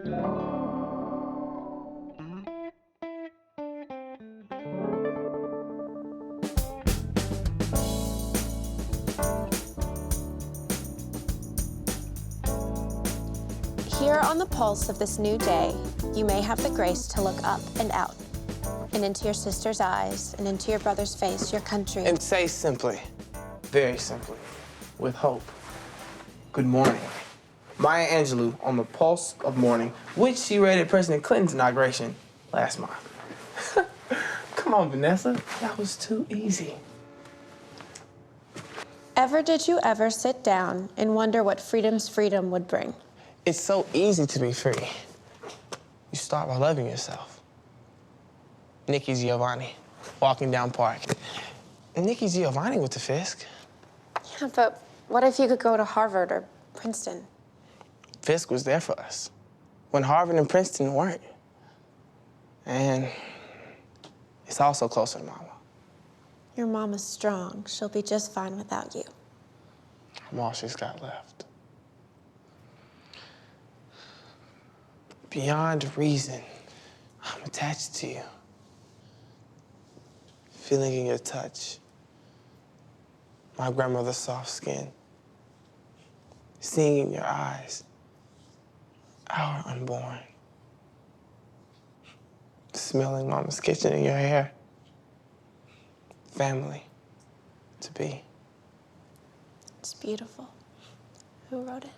Here on the pulse of this new day, you may have the grace to look up and out, and into your sister's eyes, and into your brother's face, your country. And say simply, very simply, with hope, good morning. Maya Angelou on the pulse of morning, which she read at President Clinton's inauguration last month. Come on, Vanessa, that was too easy. Did you ever sit down and wonder what freedom's freedom would bring? It's so easy to be free. You start by loving yourself. Nikki Giovanni, walking down Park. Nikki Giovanni with the Fisk. Yeah, but what if you could go to Harvard or Princeton? Fisk was there for us when Harvard and Princeton weren't. And it's also closer to Mama. Your mama's strong. She'll be just fine without you. I'm all she's got left. Beyond reason, I'm attached to you. Feeling in your touch, my grandmother's soft skin, seeing in your eyes, our unborn, smelling Mama's kitchen in your hair, family to be. It's beautiful. Who wrote it?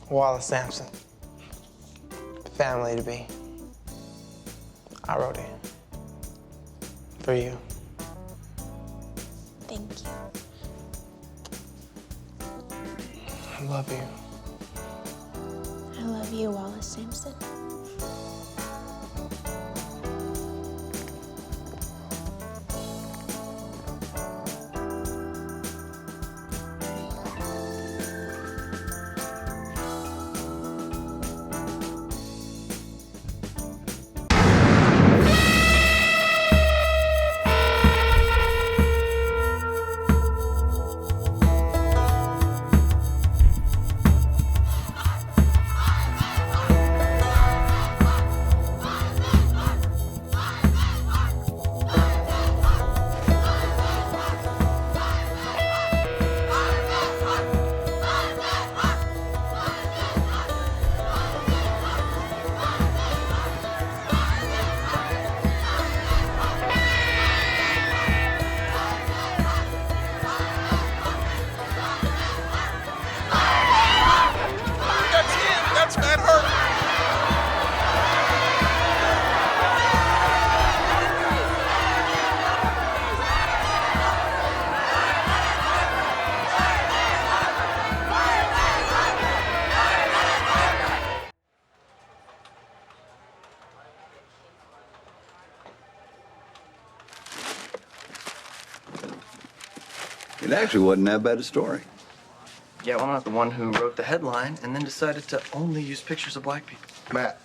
Wallace Sampson. Family to be. I wrote it. For you. Thank you. I love you. I love you, Wallace Sampson. It actually wasn't that bad a story. Yeah, well, I'm not the one who wrote the headline and then decided to only use pictures of black people. Matt,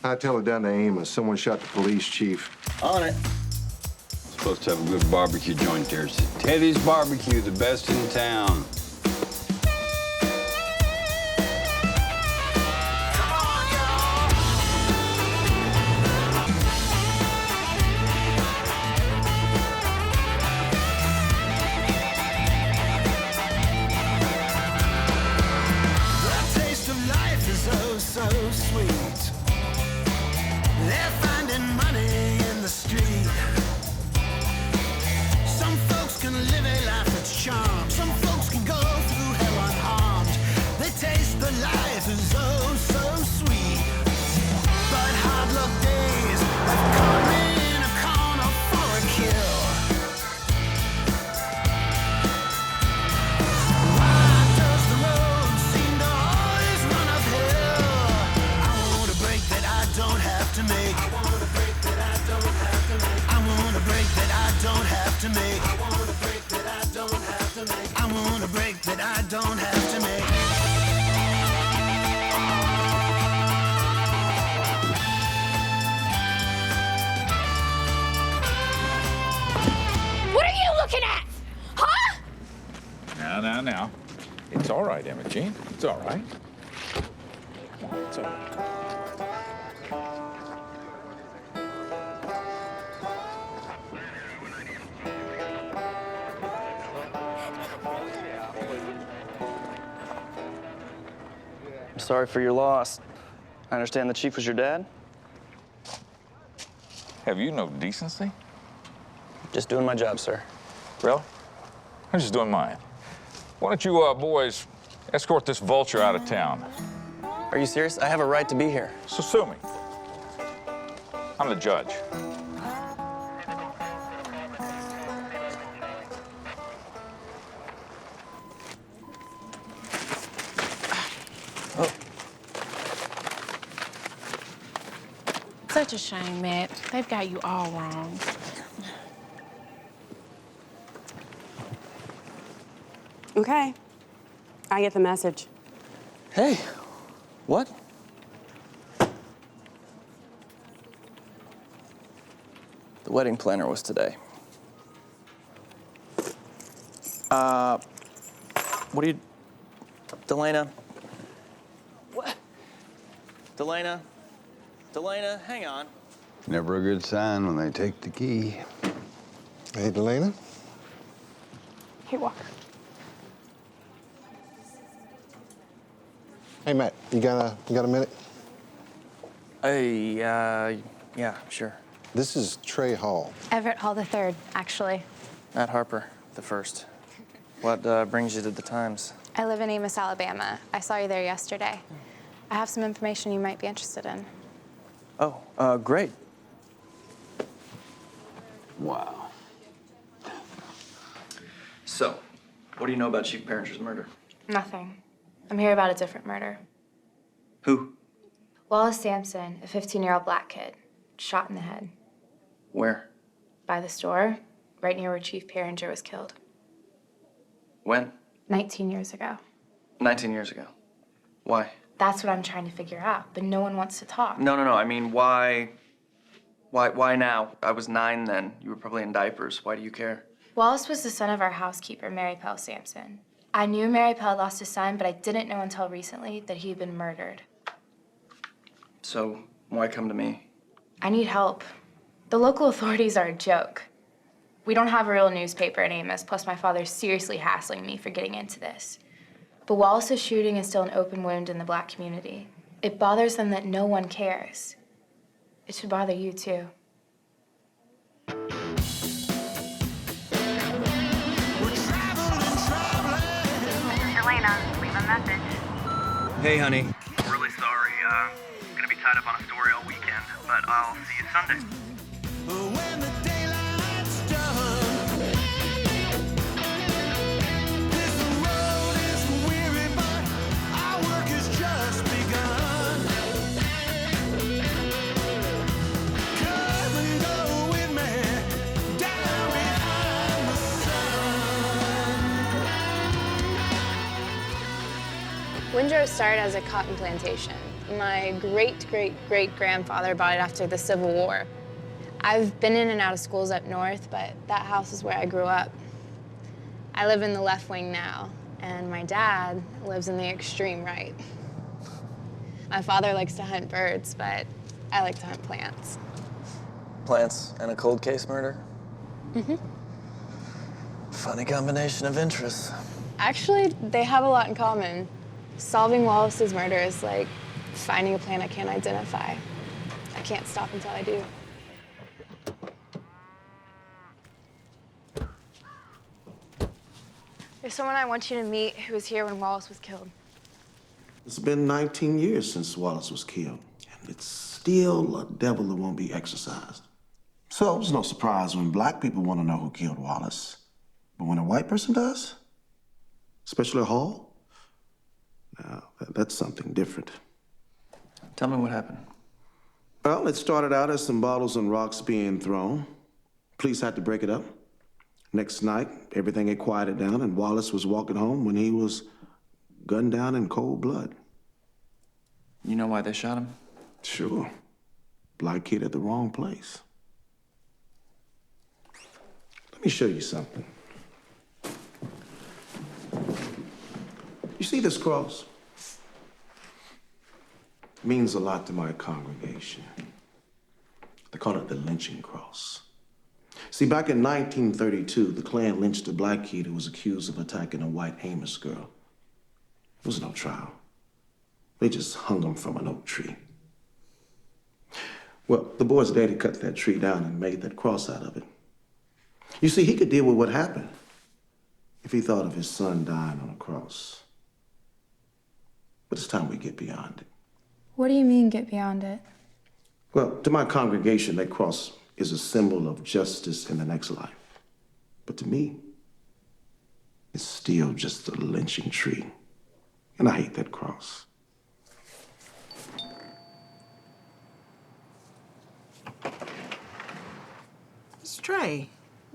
I tell it down to Amos. Someone shot the police chief. On it. Supposed to have a good barbecue joint there. It's Teddy's Barbecue, the best in town. So sweet. They're finding money in the street. Some folks can live a life that's charmed. Some folks can go through hell unharmed. They taste the life is oh so sweet. But hard luck days have caught me in a corner for a kill. Why does the road seem to always run uphill? Don't have to make. I want a break that I don't have to make. I want a break that I don't have to make. I want a break that I don't have to make. I want a break that I don't have to make. What are you looking at? Huh? Now. It's all right, Imogen. It's all right. Come on, it's all right. I'm sorry for your loss. I understand the chief was your dad? Have you no decency? Just doing my job, sir. Really? I'm just doing mine. Why don't you boys escort this vulture out of town? Are you serious? I have a right to be here. So sue me. I'm the judge. Such a shame, Matt. They've got you all wrong. Okay. I get the message. Hey, what? The wedding planner was today. What are you... Delana? What? Delana, hang on. Never a good sign when they take the key. Hey, Delana? Hey, Walker. Hey, Matt, you got a minute? Hey, yeah, sure. This is Trey Hall. Everett Hall III, actually. Matt Harper, the first. What brings you to the Times? I live in Amos, Alabama. I saw you there yesterday. I have some information you might be interested in. Oh, great. Wow. So, what do you know about Chief Parringer's murder? Nothing. I'm here about a different murder. Who? Wallace Sampson, a 15-year-old black kid, shot in the head. Where? By the store, right near where Chief Parringer was killed. When? 19 years ago. 19 years ago. Why? That's what I'm trying to figure out, but no one wants to talk. No. I mean, why now? I was 9 then. You were probably in diapers. Why do you care? Wallace was the son of our housekeeper, Mary Pell Sampson. I knew Mary Pell lost a son, but I didn't know until recently that he had been murdered. So, why come to me? I need help. The local authorities are a joke. We don't have a real newspaper in Amos, plus my father's seriously hassling me for getting into this. But Wallace's shooting is still an open wound in the black community. It bothers them that no one cares. It should bother you, too. Elena, leave a message. Hey, honey. I'm really sorry. Gonna be tied up on a story all weekend, but I'll see you Sunday. When the daylight's done, this road is weary, but our work has just begun. Come and go with me down behind the sun. Windrow started as a cotton plantation. My great-great-great-grandfather bought it after the Civil War. I've been in and out of schools up north, but that house is where I grew up. I live in the left wing now, and my dad lives in the extreme right. My father likes to hunt birds, but I like to hunt plants. Plants and a cold case murder? Mm-hmm. Funny combination of interests. Actually, they have a lot in common. Solving Wallace's murder is like finding a plant I can't identify. I can't stop until I do. There's someone I want you to meet who was here when Wallace was killed. It's been 19 years since Wallace was killed, and it's still a devil that won't be exorcised. So it's no surprise when black people want to know who killed Wallace. But when a white person does, especially Hall, now that's something different. Tell me what happened. Well, it started out as some bottles and rocks being thrown. Police had to break it up. Next night, everything had quieted down, and Wallace was walking home when he was gunned down in cold blood. You know why they shot him? Sure. Black kid at the wrong place. Let me show you something. see this cross? It means a lot to my congregation. They call it the lynching cross. See, back in 1932, the Klan lynched a black kid who was accused of attacking a white Amish girl. There was no trial. They just hung him from an oak tree. Well, the boy's daddy cut that tree down and made that cross out of it. You see, he could deal with what happened if he thought of his son dying on a cross. But it's time we get beyond it. What do you mean, get beyond it? Well, to my congregation, that cross is a symbol of justice in the next life. But to me, it's still just a lynching tree. And I hate that cross. Stray,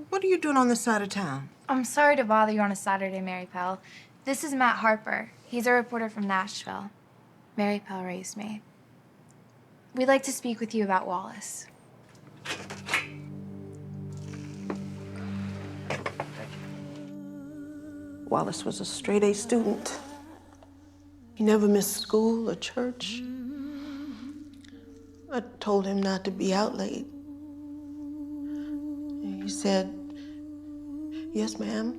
what are you doing on this side of town? I'm sorry to bother you on a Saturday, Mary Pell. This is Matt Harper. He's a reporter from Nashville. Mary Pell raised me. We'd like to speak with you about Wallace. Wallace was a straight-A student. He never missed school or church. I told him not to be out late. He said, "Yes, ma'am."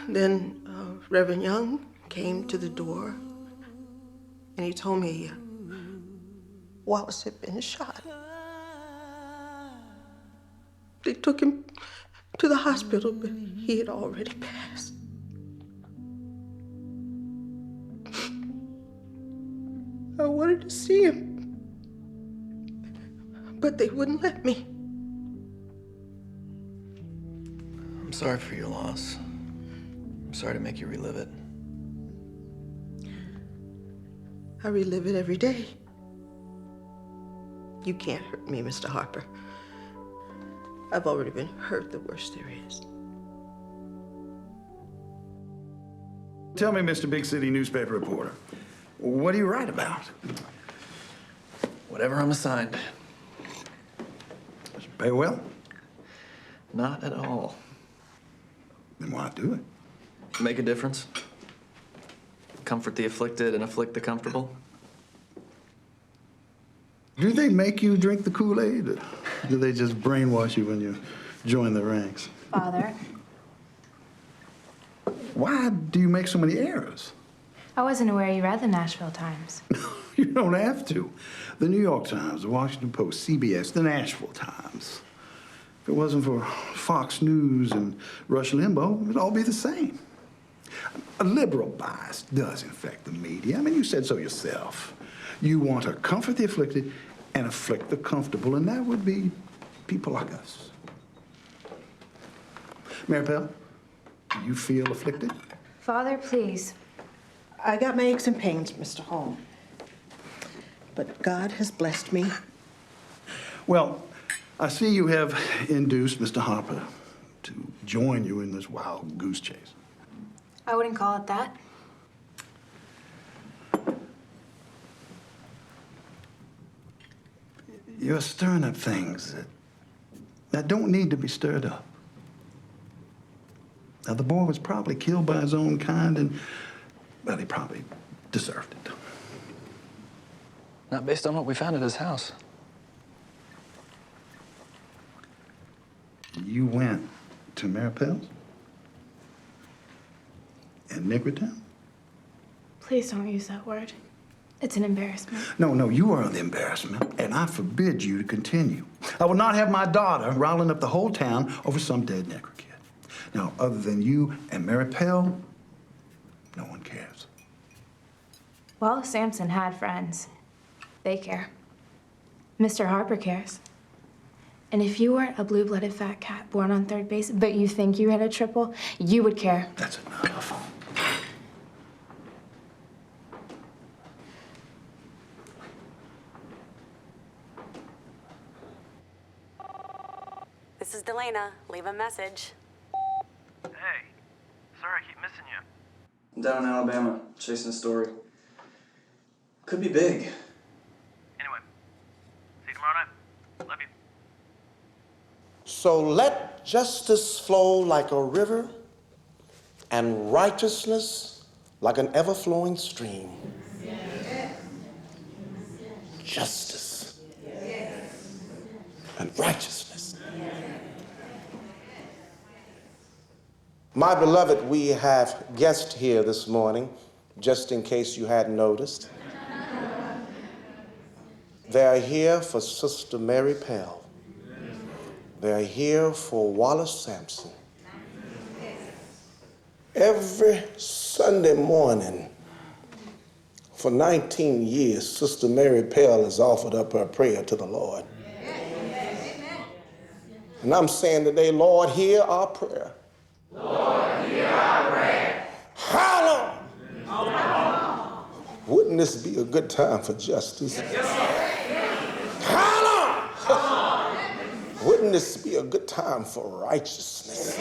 Then Reverend Young came to the door and he told me Wallace had been shot. They took him to the hospital, but he had already passed. I wanted to see him, but they wouldn't let me. I'm sorry for your loss. I'm sorry to make you relive it. I relive it every day. You can't hurt me, Mr. Harper. I've already been hurt the worst there is. Tell me, Mr. Big City newspaper reporter, what do you write about? Whatever I'm assigned. Does it pay well? Not at all. Then why do it? Make a difference. Comfort the afflicted and afflict the comfortable. Do they make you drink the Kool-Aid, or do they just brainwash you when you join the ranks? Father, Why do you make so many errors? I wasn't aware you read the Nashville Times. You don't have to. The New York Times, the Washington Post, CBS, the Nashville Times. If it wasn't for Fox News and Rush Limbaugh, it'd all be the same. A liberal bias does infect the media. I mean, you said so yourself. You want to comfort the afflicted and afflict the comfortable, and that would be people like us. Mary Pell, do you feel afflicted? Father, please. I got my aches and pains, Mr. Hall. But God has blessed me. Well, I see you have induced Mr. Harper to join you in this wild goose chase. I wouldn't call it that. You're stirring up things that don't need to be stirred up. Now, the boy was probably killed by his own kind, and, well, he probably deserved it. Not based on what we found at his house. You went to Mary Pell's? In Niggertown? Please don't use that word. It's an embarrassment. No, you are the embarrassment, and I forbid you to continue. I will not have my daughter riling up the whole town over some dead Negro kid. Now, other than you and Mary Pell, no one cares. Wallace Sampson had friends. They care. Mr. Harper cares. And if you weren't a blue-blooded fat cat born on third base, but you think you had a triple, you would care. That's enough. This is Delana. Leave a message. Hey, sorry I keep missing you. I'm down in Alabama, chasing a story. Could be big. Anyway, see you tomorrow night. Love you. So let justice flow like a river and righteousness like an ever-flowing stream. Justice and righteousness. My beloved, we have guests here this morning, just in case you hadn't noticed. They're here for Sister Mary Pell. They're here for Wallace Sampson. Every Sunday morning for 19 years, Sister Mary Pell has offered up her prayer to the Lord. And I'm saying today, Lord, hear our prayer. Lord, hear our prayer. How long? How long? Wouldn't this be a good time for justice? How long? Wouldn't this be a good time for righteousness?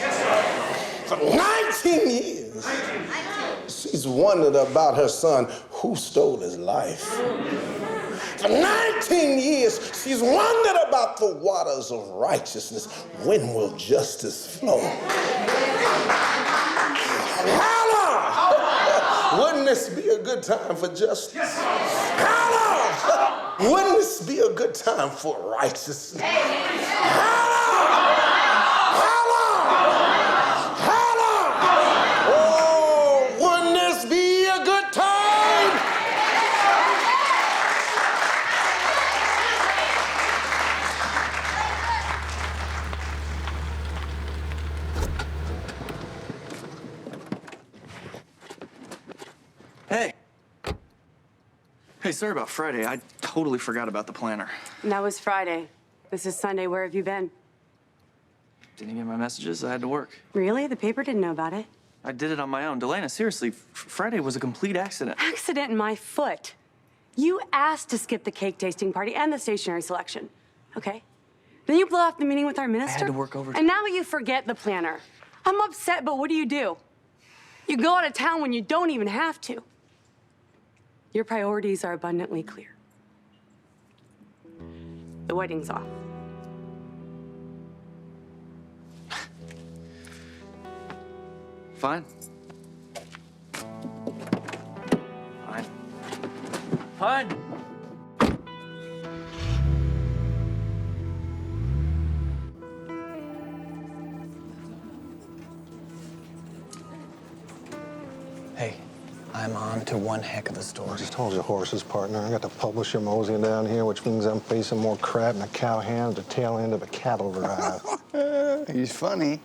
For 19 years, she's wondered about her son who stole his life. For 19 years, she's wondered about the waters of righteousness. When will justice flow? How long? Wouldn't this be a good time for justice? How long? Wouldn't this be a good time for righteousness? How long? How long? How long? Oh, wouldn't this be a good time? Hey. Hey, sorry about Friday. I totally forgot about the planner. And that was Friday. This is Sunday. Where have you been? Didn't you get my messages? I had to work. Really? The paper didn't know about it. I did it on my own. Delana, seriously, Friday was a complete accident. Accident in my foot. You asked to skip the cake tasting party and the stationery selection. Okay. Then you blew off the meeting with our minister. I had to work overtime. And now you forget the planner. I'm upset, but what do? You go out of town when you don't even have to. Your priorities are abundantly clear. The wedding's off. Fine. Fine. Fine. Hey, I'm on to one heck of a story. I just told you horses, partner. I got the publisher moseying down here, which means I'm facing more crap than a cowhand at the tail end of a cattle drive. He's funny.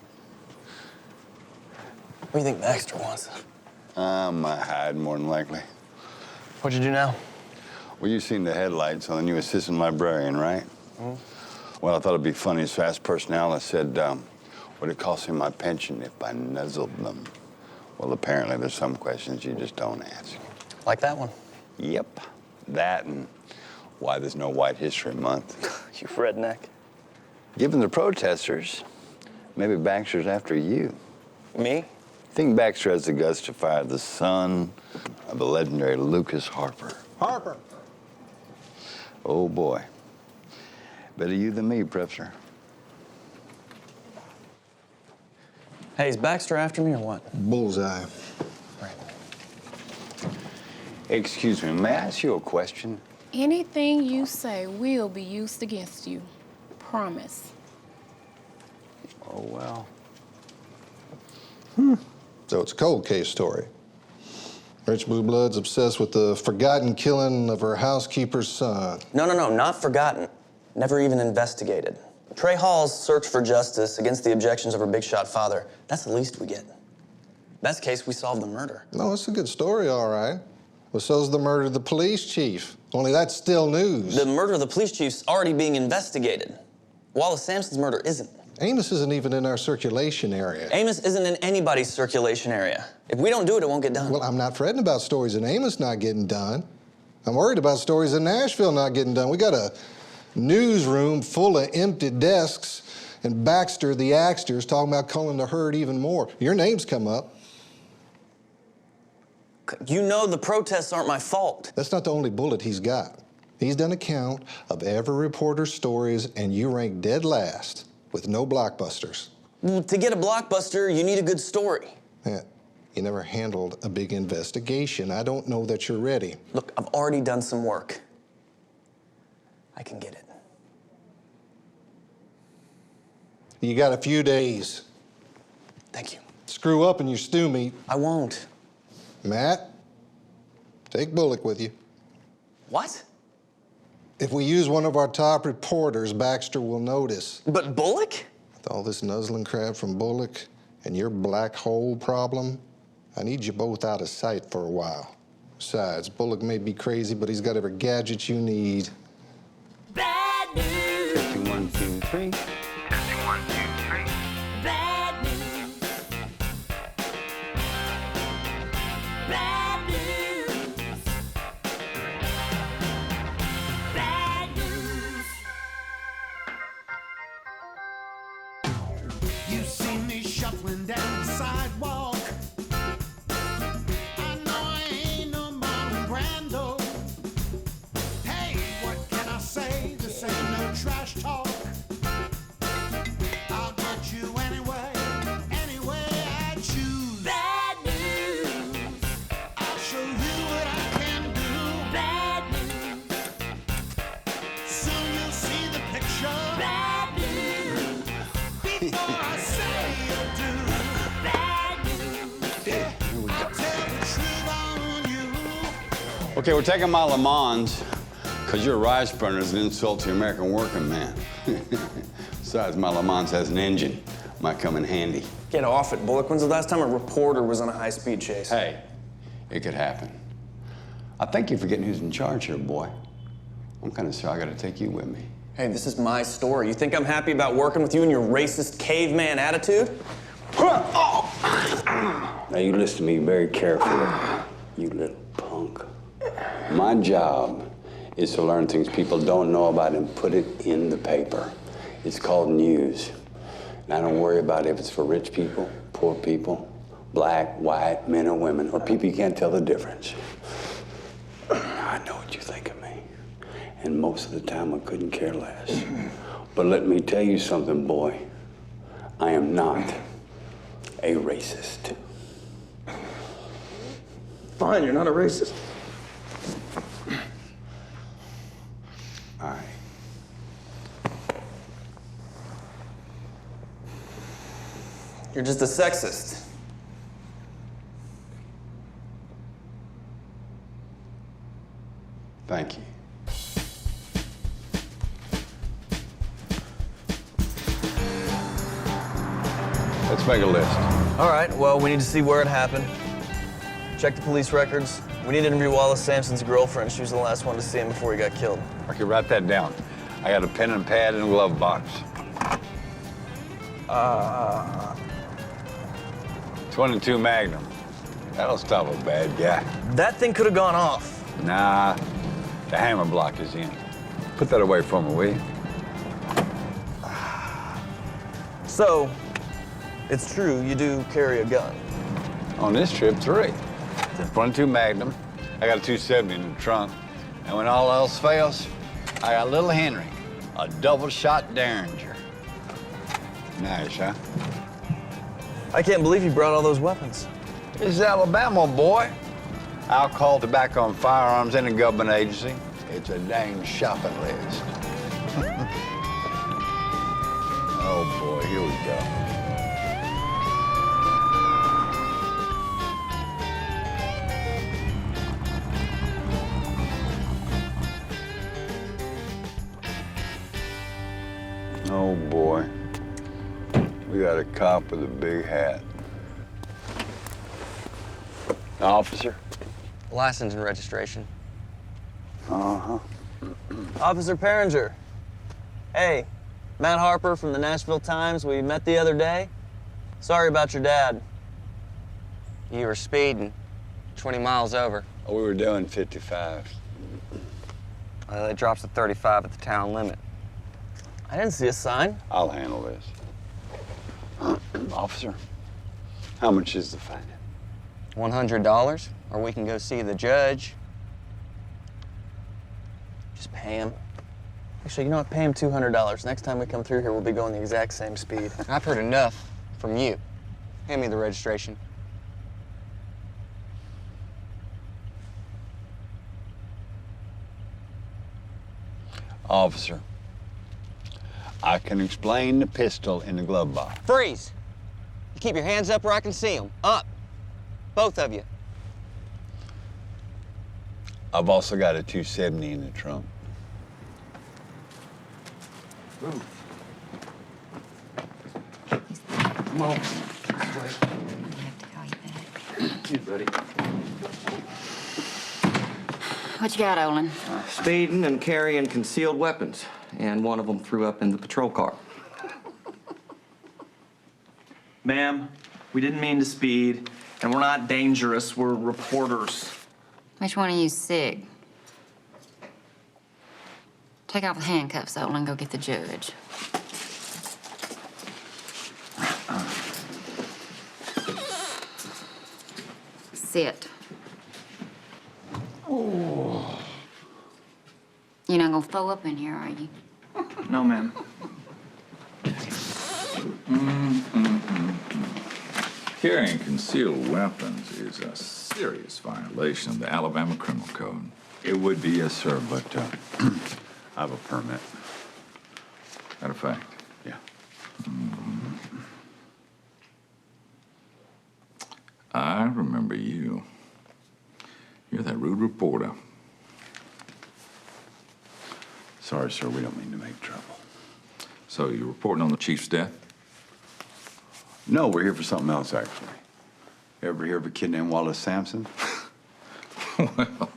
What do you think Baxter wants? My hide, more than likely. What'd you do now? Well, you've seen the headlights on the new assistant librarian, right? Mm-hmm. Well, I thought it'd be funny. His fast personnel said, would it cost him my pension if I nuzzled them? Well, apparently there's some questions you just don't ask. Like that one? Yep. That and why there's no White History Month. You redneck. Given the protesters, maybe Baxter's after you. Me? Think Baxter has the guts to fire the son of the legendary Lucas Harper. Harper. Oh, boy. Better you than me, Professor. Hey, is Baxter after me or what? Bullseye. Right. Excuse me, may I ask you a question? Anything you say will be used against you. Promise. Oh, well. So it's a cold case story. Rich Blue Blood's obsessed with the forgotten killing of her housekeeper's son. No, not forgotten. Never even investigated. Trey Hall's search for justice against the objections of her big shot father. That's the least we get. Best case, we solve the murder. No, it's a good story, all right. Well, so's the murder of the police chief. Only that's still news. The murder of the police chief's already being investigated. Wallace Sampson's murder isn't. Amos isn't even in our circulation area. Amos isn't in anybody's circulation area. If we don't do it, it won't get done. Well, I'm not fretting about stories in Amos not getting done. I'm worried about stories in Nashville not getting done. We got a newsroom full of empty desks, and Baxter, the Axter, is talking about culling the herd even more. Your name's come up. You know the protests aren't my fault. That's not the only bullet he's got. He's done a count of every reporter's stories, and you rank dead last with no blockbusters. To get a blockbuster, you need a good story. Yeah. You never handled a big investigation. I don't know that you're ready. Look, I've already done some work. I can get it. You got a few days. Thank you. Screw up and you stew meat. I won't. Matt, take Bullock with you. What? If we use one of our top reporters, Baxter will notice. But Bullock? With all this nuzzling crap from Bullock and your black hole problem, I need you both out of sight for a while. Besides, Bullock may be crazy, but he's got every gadget you need. Bad news. Testing 1, 2, 3. Testing 1, 2, 3. Bad news. Bad news. Bad news. You see me shuffling down the sidewalk. I know I ain't no Marlon Brando. Hey, what can I say? This ain't no trash talk. I'll get you anyway, anyway I choose. Bad news. I'll show you what I can do. Bad news. Soon you'll see the picture. Bad news. Before I say or do. Bad news. Yeah, I'll tell the truth on you. Okay, we're taking my Le Mans because your rice burner is an insult to the American working man. Besides, my Le Mans has an engine. Might come in handy. Get off it, Bullock. When's the last time a reporter was on a high-speed chase? Hey, it could happen. I thank you for getting who's in charge here, boy. I'm kind of sorry I got to take you with me. Hey, this is my story. You think I'm happy about working with you and your racist caveman attitude? Now you listen to me very carefully, you little punk. My job is to learn things people don't know about and put it in the paper. It's called news. And I don't worry about if it's for rich people, poor people, black, white, men or women, or people you can't tell the difference. I know what you think of me. And most of the time I couldn't care less. But let me tell you something, boy. I am not a racist. Fine, you're not a racist. All right. You're just a sexist. Thank you. Let's make a list. All right, well, we need to see where it happened. Check the police records. We need to interview Wallace Sampson's girlfriend. She was the last one to see him before he got killed. Okay, write that down. I got a pen and pad in a glove box. 22 Magnum. That'll stop a bad guy. That thing could have gone off. Nah, the hammer block is in. Put that away for me, will you? So, it's true, you do carry a gun. On this trip, 3. 22 Magnum. I got a 270 in the trunk. And when all else fails, I got little Henry, a double-shot Derringer. Nice, huh? I can't believe you brought all those weapons. This is Alabama, boy. Alcohol, tobacco, and firearms in a government agency. It's a dang shopping list. Oh, boy, here we go. Oh, boy. We got a cop with a big hat. Officer? License and registration. Uh-huh. Officer Perringer. Hey, Matt Harper from the Nashville Times. We met the other day. Sorry about your dad. You were speeding 20 miles over. Oh, we were doing 55. It drops to 35 at the town limit. I didn't see a sign. I'll handle this. Officer, how much is the fine? $100, or we can go see the judge. Just pay him. Actually, you know what? Pay him $200. Next time we come through here, we'll be going the exact same speed. I've heard enough from you. Hand me the registration. Officer, I can explain the pistol in the glove box. Freeze! You keep your hands up where I can see them. Up. Both of you. I've also got a 270 in the trunk. Come on. Hey, buddy. What you got, Olin? Speeding and carrying concealed weapons, and one of them threw up in the patrol car. Ma'am, we didn't mean to speed, and we're not dangerous. We're reporters. Which one of you's sick? Take off the handcuffs, Olin, and go get the judge. Sit. Oh. You're not gonna throw up in here, are you? No, ma'am. Carrying concealed weapons is a serious violation of the Alabama Criminal Code. It would be, yes, sir, but I have a permit. Matter of fact. Yeah. I remember you. You're that rude reporter. Sorry, sir, we don't mean to make trouble. So you're reporting on the chief's death? No, we're here for something else, actually. Ever hear of a kid named Wallace Sampson? Well,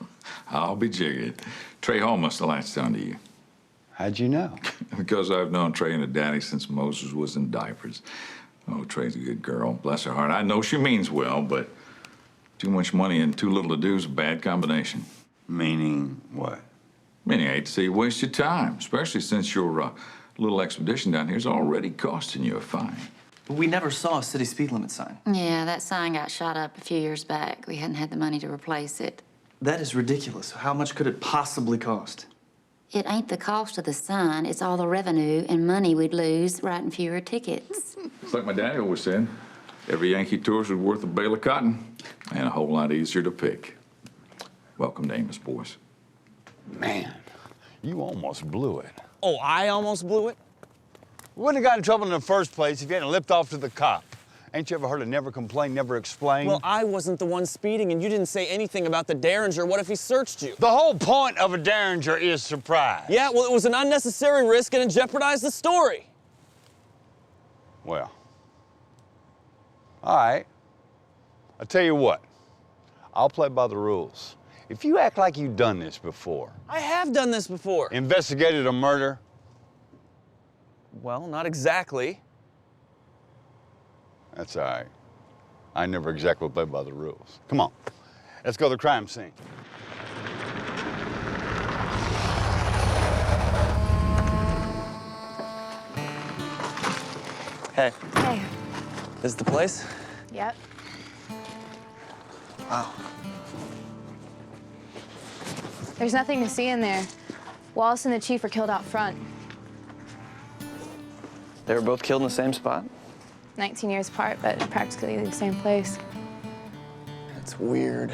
I'll be jiggered. Trey Hall must have latched onto you. How'd you know? Because I've known Trey and her daddy since Moses was in diapers. Oh, Trey's a good girl. Bless her heart. I know she means well, but too much money and too little to do is a bad combination. Meaning what? Meaning I hate to see you waste your time, especially since your little expedition down here is already costing you a fine. But we never saw a city speed limit sign. Yeah, that sign got shot up a few years back. We hadn't had the money to replace it. That is ridiculous. How much could it possibly cost? It ain't the cost of the sign, it's all the revenue and money we'd lose writing fewer tickets. It's like my daddy always said, every Yankee tourist is worth a bale of cotton and a whole lot easier to pick. Welcome to Amos, boys. Man, you almost blew it. Oh, I almost blew it? We wouldn't have got in trouble in the first place if you hadn't lipped off to the cop. Ain't you ever heard of never complain, never explain? Well, I wasn't the one speeding, and you didn't say anything about the Derringer. What if he searched you? The whole point of a Derringer is surprise. Yeah, well, it was an unnecessary risk, and it jeopardized the story. Well, all right. I'll tell you what. I'll play by the rules. If you act like you've done this before. I have done this before. Investigated a murder. Well, not exactly. That's all right. I never exactly play by the rules. Come on, let's go to the crime scene. Hey. Hey. This is the place? Yep. Wow. There's nothing to see in there. Wallace and the chief were killed out front. They were both killed in the same spot? 19 years apart, but practically the same place. That's weird.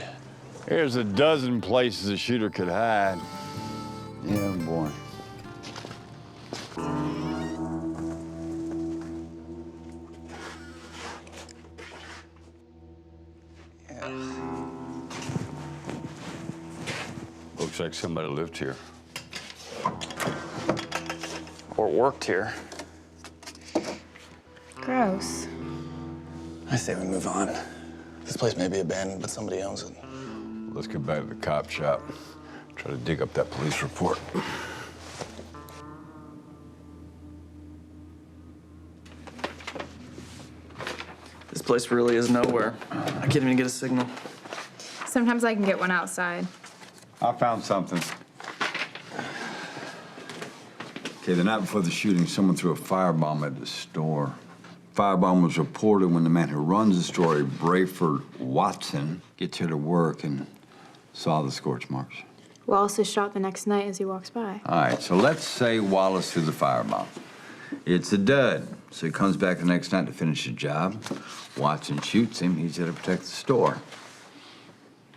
There's a dozen places a shooter could hide. Yeah, boy. Looks like somebody lived here. Or worked here. Gross. I say we move on. This place may be abandoned, but somebody owns it. Let's get back to the cop shop. Try to dig up that police report. This place really is nowhere. I can't even get a signal. Sometimes I can get one outside. I found something. Okay, the night before the shooting, someone threw a firebomb at the store. Firebomb was reported when the man who runs the store, Brayford Watson, gets here to work and saw the scorch marks. Wallace is shot the next night as he walks by. All right, so let's say Wallace threw the firebomb. It's a dud, so he comes back the next night to finish the job. Watson shoots him, he's there to protect the store.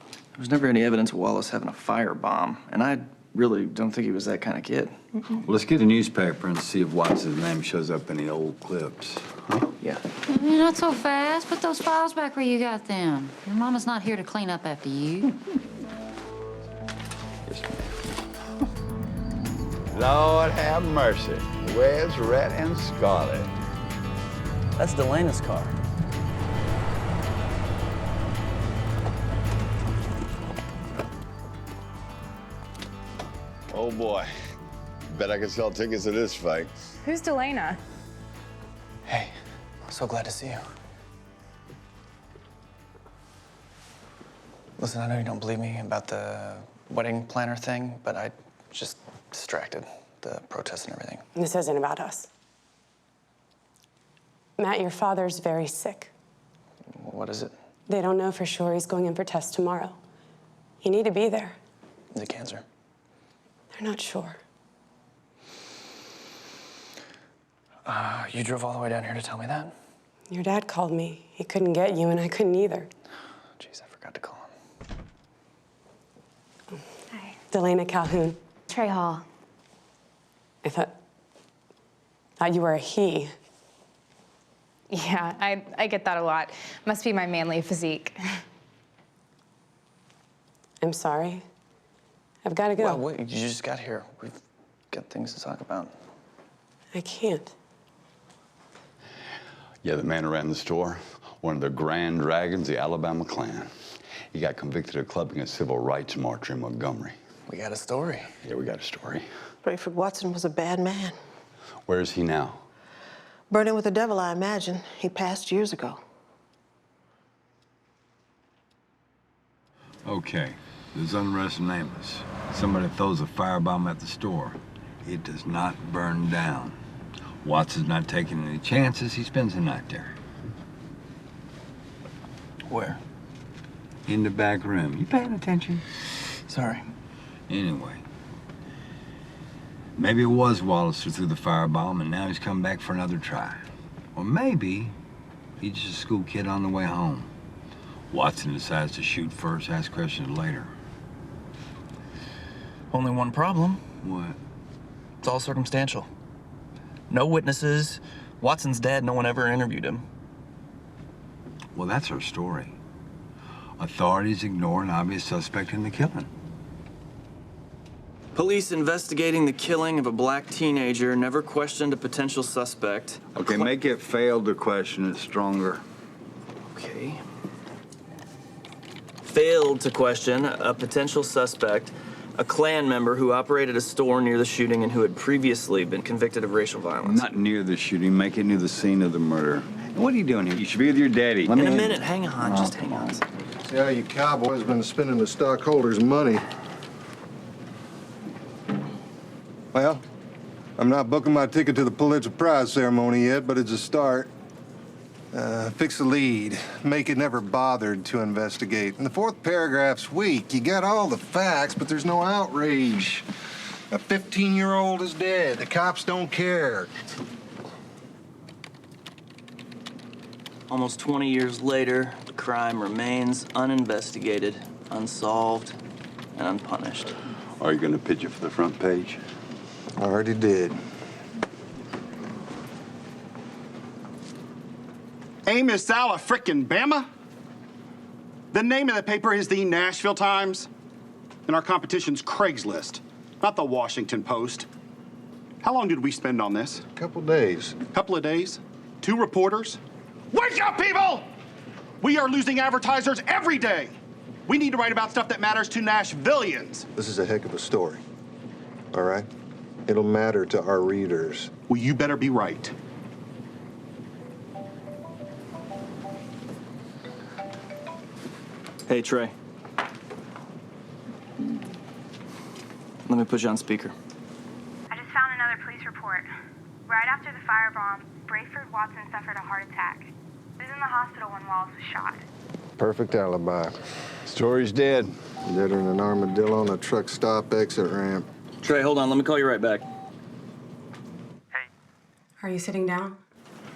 There was never any evidence of Wallace having a firebomb, and I really don't think he was that kind of kid. Well, let's get a newspaper and see if Watson's name shows up in the old clips. Huh? Yeah. Not so fast. Put those files back where you got them. Your mama's not here to clean up after you. Lord have mercy. Where's Red and Scarlet? That's Delena's car. Oh, boy. Bet I can sell tickets to this fight. Who's Delena? Hey, so glad to see you. Listen, I know you don't believe me about the wedding planner thing, but I just distracted, the protests and everything. This isn't about us. Matt, your father's very sick. What is it? They don't know for sure. He's going in for tests tomorrow. You need to be there. Is it cancer? They're not sure. You drove all the way down here to tell me that? Your dad called me. He couldn't get you, and I couldn't either. Jeez, I forgot to call him. Hi. Delena Calhoun. Trey Hall. I thought you were a he. Yeah, I get that a lot. Must be my manly physique. I'm sorry. I've got to go. Well, wait, you just got here. We've got things to talk about. I can't. Yeah, the man who ran the store, one of the Grand Dragons, the Alabama Klan. He got convicted of clubbing a civil rights marcher in Montgomery. We got a story. Yeah, we got a story. Rayford Watson was a bad man. Where is he now? Burning with the devil, I imagine. He passed years ago. Okay, there's unrest in Amos. Somebody throws a firebomb at the store. It does not burn down. Watson's not taking any chances. He spends the night there. Where? In the back room. You paying attention? Sorry. Anyway, maybe it was Wallace who threw the firebomb, and now he's come back for another try. Or maybe he's just a school kid on the way home. Watson decides to shoot first, ask questions later. Only one problem. What? It's all circumstantial. No witnesses. Watson's dead. No one ever interviewed him. Well, that's our story. Authorities ignore an obvious suspect in the killing. Police investigating the killing of a black teenager never questioned a potential suspect. Okay, make it fail to question it stronger. Okay. Failed to question a potential suspect, a Klan member who operated a store near the shooting and who had previously been convicted of racial violence. Not near the shooting, make it near the scene of the murder. What are you doing here? You should be with your daddy. In a minute, hang on, just hang on. See how you cowboys been spending the stockholders' money. Well, I'm not booking my ticket to the Pulitzer Prize ceremony yet, but it's a start. Fix the lead. Make it never bothered to investigate. And the fourth paragraph's weak. You got all the facts, but there's no outrage. A 15-year-old is dead. The cops don't care. Almost 20 years later, the crime remains uninvestigated, unsolved, and unpunished. Are you gonna pitch it for the front page? I already did. Amos Sala frickin' Bama? The name of the paper is the Nashville Times, and our competition's Craigslist, not the Washington Post. How long did we spend on this? Couple days. Couple of days? 2 reporters? Wake up, people! We are losing advertisers every day. We need to write about stuff that matters to Nashvillians. This is a heck of a story. All right? It'll matter to our readers. Well, you better be right. Hey, Trey. Let me put you on speaker. I just found another police report. Right after the firebomb, Rayford Watson suffered a heart attack. He was in the hospital when Wallace was shot. Perfect alibi. Story's dead. Deader than an armadillo on a truck stop exit ramp. Trey, hold on. Let me call you right back. Are you sitting down?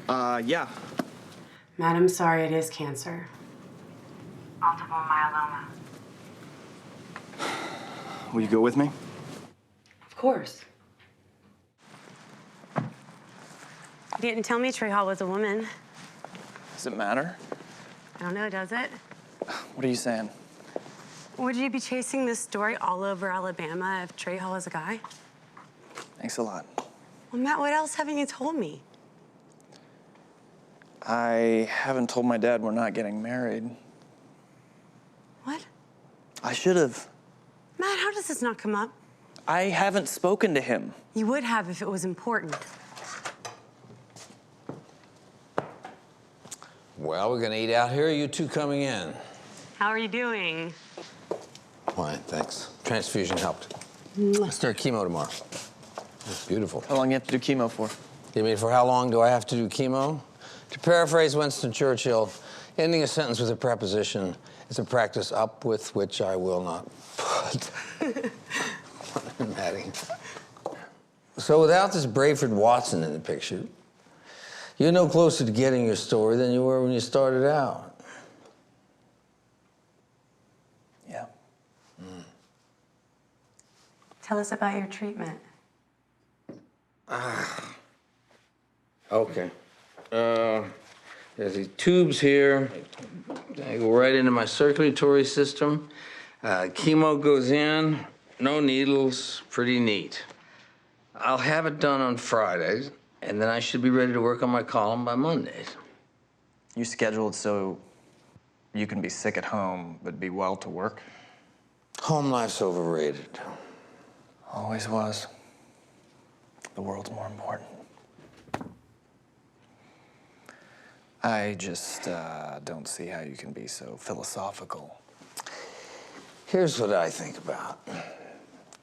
Yeah. Matt, I'm sorry, it is cancer. Multiple myeloma. Will you go with me? course. You didn't tell me Trey Hall was a woman. Does it matter? I don't know, does it? What are you saying? Would you be chasing this story all over Alabama if Trey Hall was a guy? Thanks a lot. Well, Matt, what else haven't you told me? I haven't told my dad we're not getting married. What? I should have. Matt, how does this not come up? I haven't spoken to him. You would have if it was important. Well, we're gonna eat out here. You two coming in? How are you doing? Fine, thanks. Transfusion helped. I start chemo tomorrow. It's beautiful. How long do you have to do chemo for? You mean for how long do I have to do chemo? To paraphrase Winston Churchill, ending a sentence with a preposition is a practice up with which I will not put. Maddie. So without this Brayford Watson in the picture, you're no closer to getting your story than you were when you started out. Yeah. Tell us about your treatment. Okay. There's these tubes here. They go right into my circulatory system. Chemo goes in, no needles, pretty neat. I'll have it done on Fridays, and then I should be ready to work on my column by Mondays. You scheduled so you can be sick at home, but be well to work? Home life's overrated. Always was. The world's more important. I just don't see how you can be so philosophical. Here's what I think about.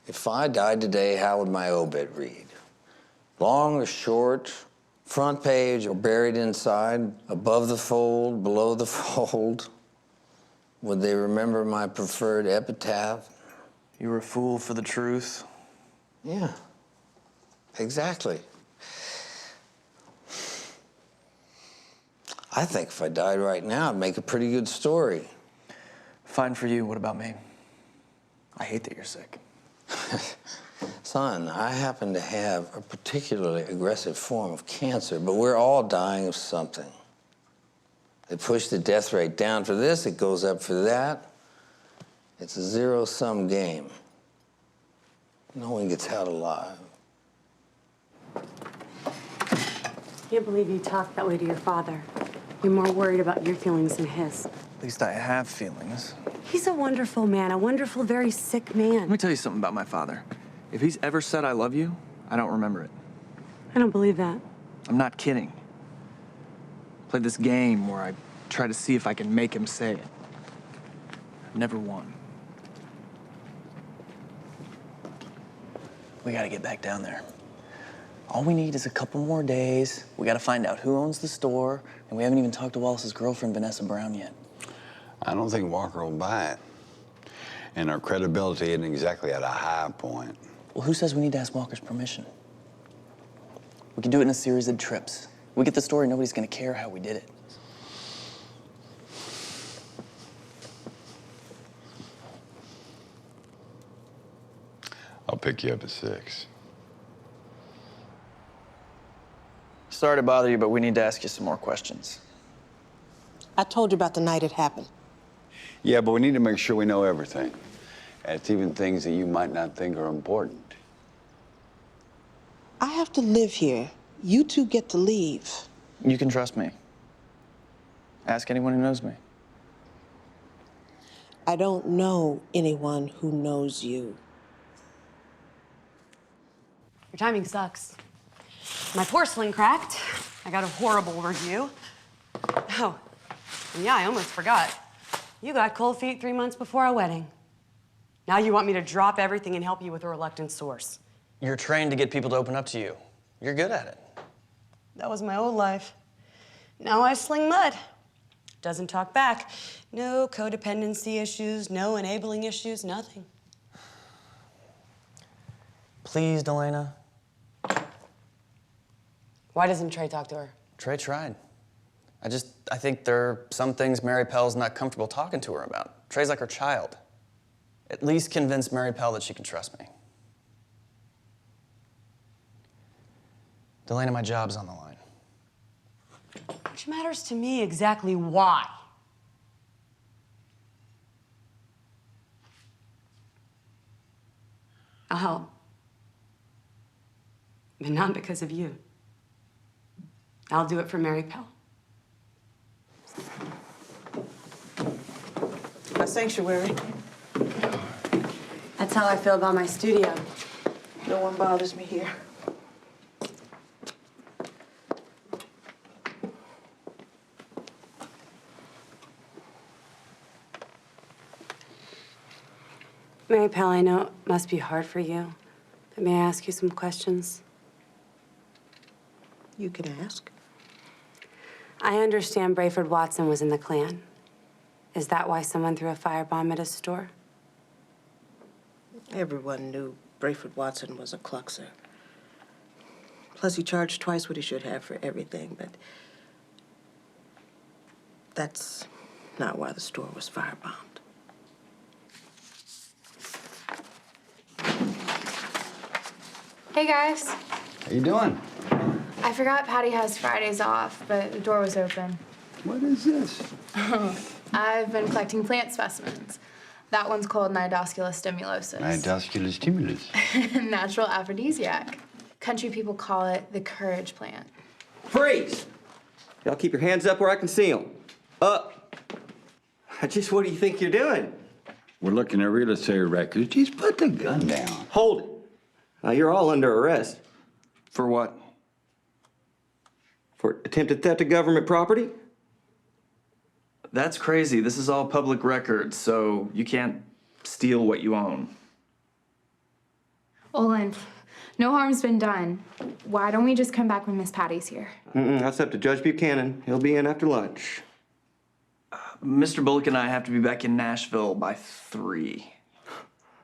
If I died today, how would my obit read? Long or short, front page or buried inside, above the fold, below the fold? Would they remember my preferred epitaph? You were a fool for the truth. Yeah, exactly. I think if I died right now, I'd make a pretty good story. Fine for you. What about me? I hate that you're sick. Son, I happen to have a particularly aggressive form of cancer, but we're all dying of something. They push the death rate down for this, it goes up for that. It's a zero-sum game. No one gets out alive. Can't believe you talked that way to your father. You're more worried about your feelings than his. At least I have feelings. He's a wonderful man, a wonderful, very sick man. Let me tell you something about my father. If he's ever said I love you, I don't remember it. I don't believe that. I'm not kidding. I played this game where I try to see if I can make him say it. I've never won. We gotta get back down there. All we need is a couple more days. We gotta find out who owns the store, and we haven't even talked to Wallace's girlfriend, Vanessa Brown, yet. I don't think Walker will buy it. And our credibility isn't exactly at a high point. Well, who says we need to ask Walker's permission? We can do it in a series of trips. We get the story, nobody's gonna care how we did it. I'll pick you up at 6. Sorry to bother you, but we need to ask you some more questions. I told you about the night it happened. Yeah, but we need to make sure we know everything. It's even things that you might not think are important. I have to live here. You two get to leave. You can trust me. Ask anyone who knows me. I don't know anyone who knows you. Your timing sucks. My porcelain cracked. I got a horrible review. Oh, and yeah, I almost forgot. You got cold feet 3 months before our wedding. Now you want me to drop everything and help you with a reluctant source. You're trained to get people to open up to you. You're good at it. That was my old life. Now I sling mud. Doesn't talk back. No codependency issues, no enabling issues, nothing. Please, Delana. Why doesn't Trey talk to her? Trey tried. I think there are some things Mary Pell's not comfortable talking to her about. Trey's like her child. At least convince Mary Pell that she can trust me. Delaney, my job's on the line. Which matters to me exactly why. I'll help. But not because of you. I'll do it for Mary Pell. A sanctuary. That's how I feel about my studio. No one bothers me here. Mary Pell, I know it must be hard for you, but may I ask you some questions? You can ask. I understand Brayford Watson was in the Klan. Is that why someone threw a firebomb at his store? Everyone knew Brayford Watson was a cluxer. Plus, he charged twice what he should have for everything, but that's not why the store was firebombed. Hey, guys. How you doing? I forgot Patty has Fridays off, but the door was open. What is this? I've been collecting plant specimens. That one's called Nidosculus stimulosus. Nidosculus stimulus. Natural aphrodisiac. Country people call it the courage plant. Freeze! Y'all keep your hands up where I can see them. Up. Just what do you think you're doing? We're looking at real estate records. Just put the gun down. Hold it. Now, you're all under arrest. For what? For attempted theft of government property? That's crazy. This is all public record, so you can't steal what you own. Olin, no harm's been done. Why don't we just come back when Miss Patty's here? That's up to Judge Buchanan. He'll be in after lunch. Mr. Bullock and I have to be back in Nashville by 3.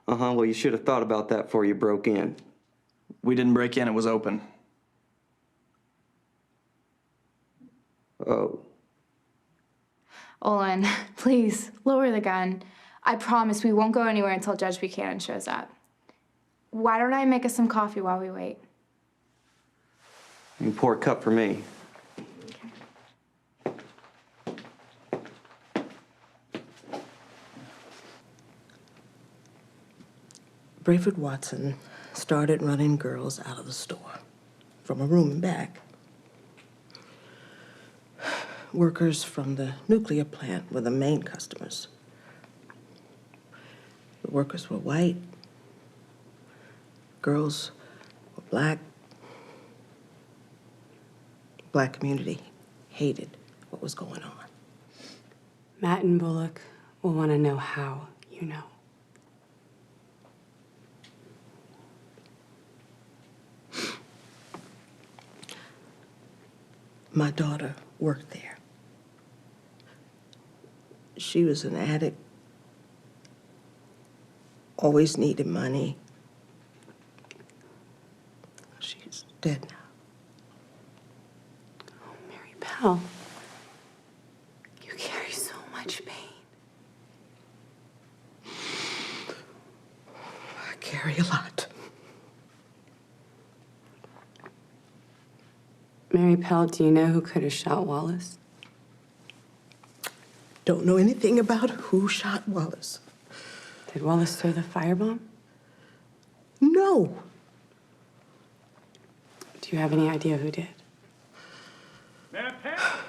Well, you should have thought about that before you broke in. We didn't break in, it was open. Oh. Olin, please, lower the gun. I promise we won't go anywhere until Judge Buchanan shows up. Why don't I make us some coffee while we wait? You can pour a cup for me. Brayford Watson started running girls out of the store from a room in back. Workers from the nuclear plant were the main customers. The workers were white. Girls were black. Black community hated what was going on. Matt and Bullock will want to know how you know. My daughter worked there. She was an addict, always needed money. She's dead now. Oh, Mary Pell, you carry so much pain. I carry a lot. Mary Pell, do you know who could have shot Wallace? Don't know anything about who shot Wallace. Did Wallace throw the firebomb? No. Do you have any idea who did? Mary Pell,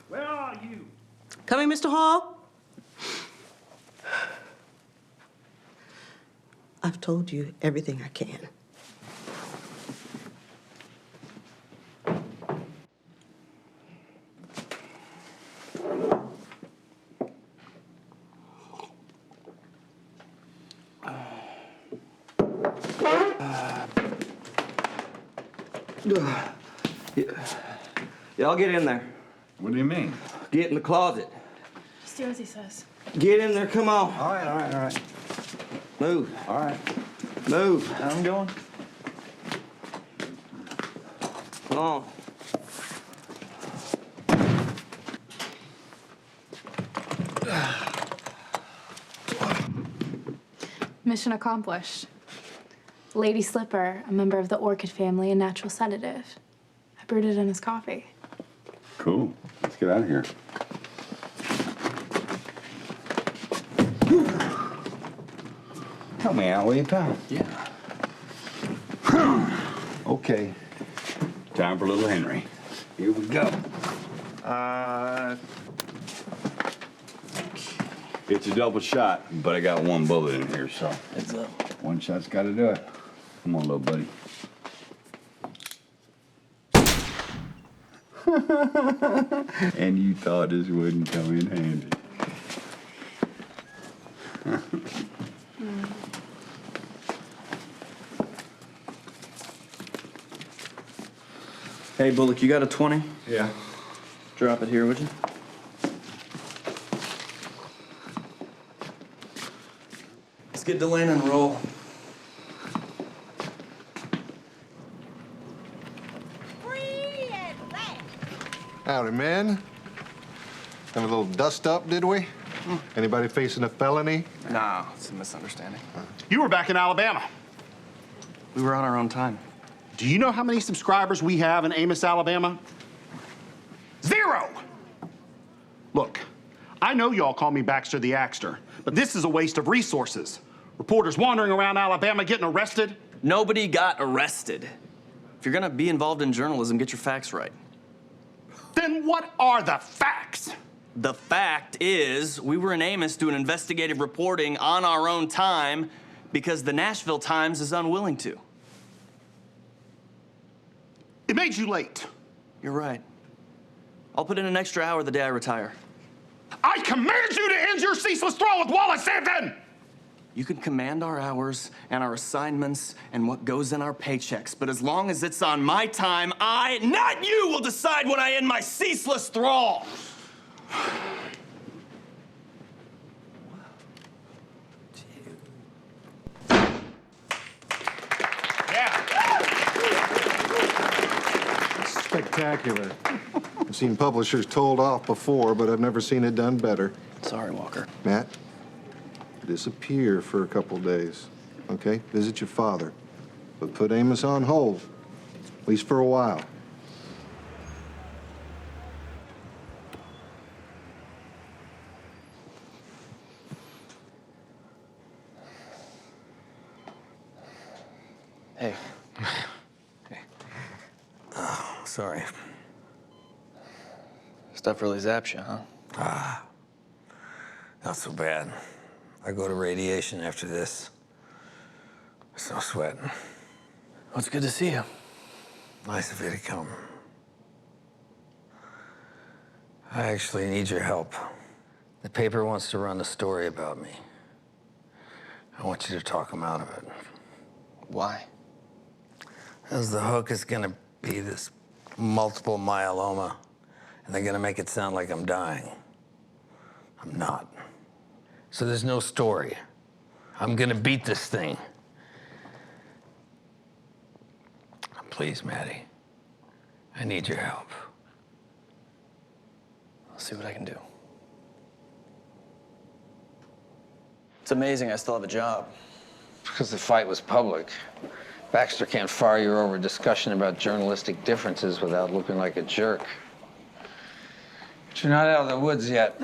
where are you? Coming, Mr. Hall? I've told you everything I can. Y'all get in there. What do you mean? Get in the closet. Just do as he says. Get in there, come on. All right. Move. All right. Move. I'm going. Come on. Mission accomplished. Lady Slipper, a member of the orchid family, a natural sedative. I brewed it in his coffee. Cool. Let's get out of here. Help me out, will you, pal? Yeah. Okay. Time for little Henry. Here we go. It's a double shot, but I got one bullet in here, so. Heads up. One shot's got to do it. Come on, little buddy. And you thought this wouldn't come in handy. Hey, Bullock, you got a 20? Yeah. Drop it here, would you? Let's get Delane and roll. Howdy, man. Have a little dust up, did we? Anybody facing a felony? Nah, it's a misunderstanding. You were back in Alabama. We were on our own time. Do you know how many subscribers we have in Amos, Alabama? 0! Look, I know y'all call me Baxter the Axter, but this is a waste of resources. Reporters wandering around Alabama getting arrested. Nobody got arrested. If you're gonna be involved in journalism, get your facts right. Then what are the facts? The fact is, we were in Amos doing investigative reporting on our own time because the Nashville Times is unwilling to. It made you late. You're right. I'll put in an extra hour the day I retire. I command you to end your ceaseless thrall with Wallace Hampton! You can command our hours and our assignments and what goes in our paychecks, but as long as it's on my time, I, not you, will decide when I end my ceaseless thrall. Spectacular. I've seen publishers told off before, but I've never seen it done better. Sorry, Walker. Matt, disappear for a couple days, okay? Visit your father. But put Amos on hold, at least for a while. Hey. Oh, sorry. Stuff really zaps you, huh? Ah, not so bad. I go to radiation after this. There's no sweating. Well, it's good to see you. Nice of you to come. I actually need your help. The paper wants to run a story about me. I want you to talk them out of it. Why? Because the hook is gonna be this multiple myeloma, and they're gonna make it sound like I'm dying. I'm not. So there's no story. I'm gonna beat this thing. Please, Maddie, I need your help. I'll see what I can do. It's amazing I still have a job. Because the fight was public. Baxter can't fire you over discussion about journalistic differences without looking like a jerk. But you're not out of the woods yet.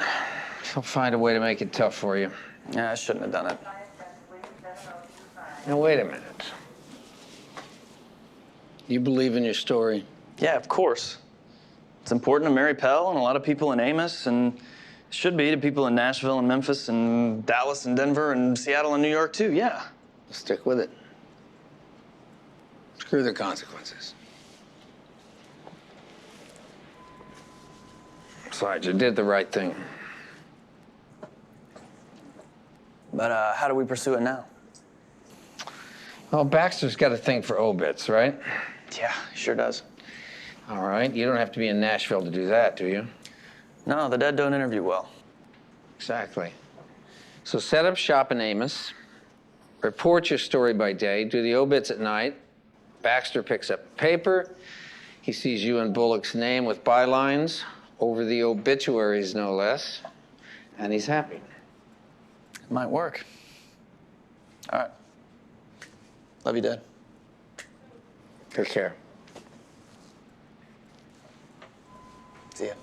He'll find a way to make it tough for you. Yeah, I shouldn't have done it. Now, wait a minute. You believe in your story? Yeah, of course. It's important to Mary Pell and a lot of people in Amos, and it should be to people in Nashville and Memphis and Dallas and Denver and Seattle and New York, too, yeah. Stick with it. Screw the consequences. Besides, you did the right thing. But how do we pursue it now? Well, Baxter's got a thing for obits, right? Yeah, he sure does. All right, you don't have to be in Nashville to do that, do you? No, the dead don't interview well. Exactly. So set up shop in Amos, report your story by day, do the obits at night. Baxter picks up the paper. He sees you and Bullock's name with bylines, over the obituaries, no less, and he's happy. It might work. All right. Love you, Dad. Take care. See ya.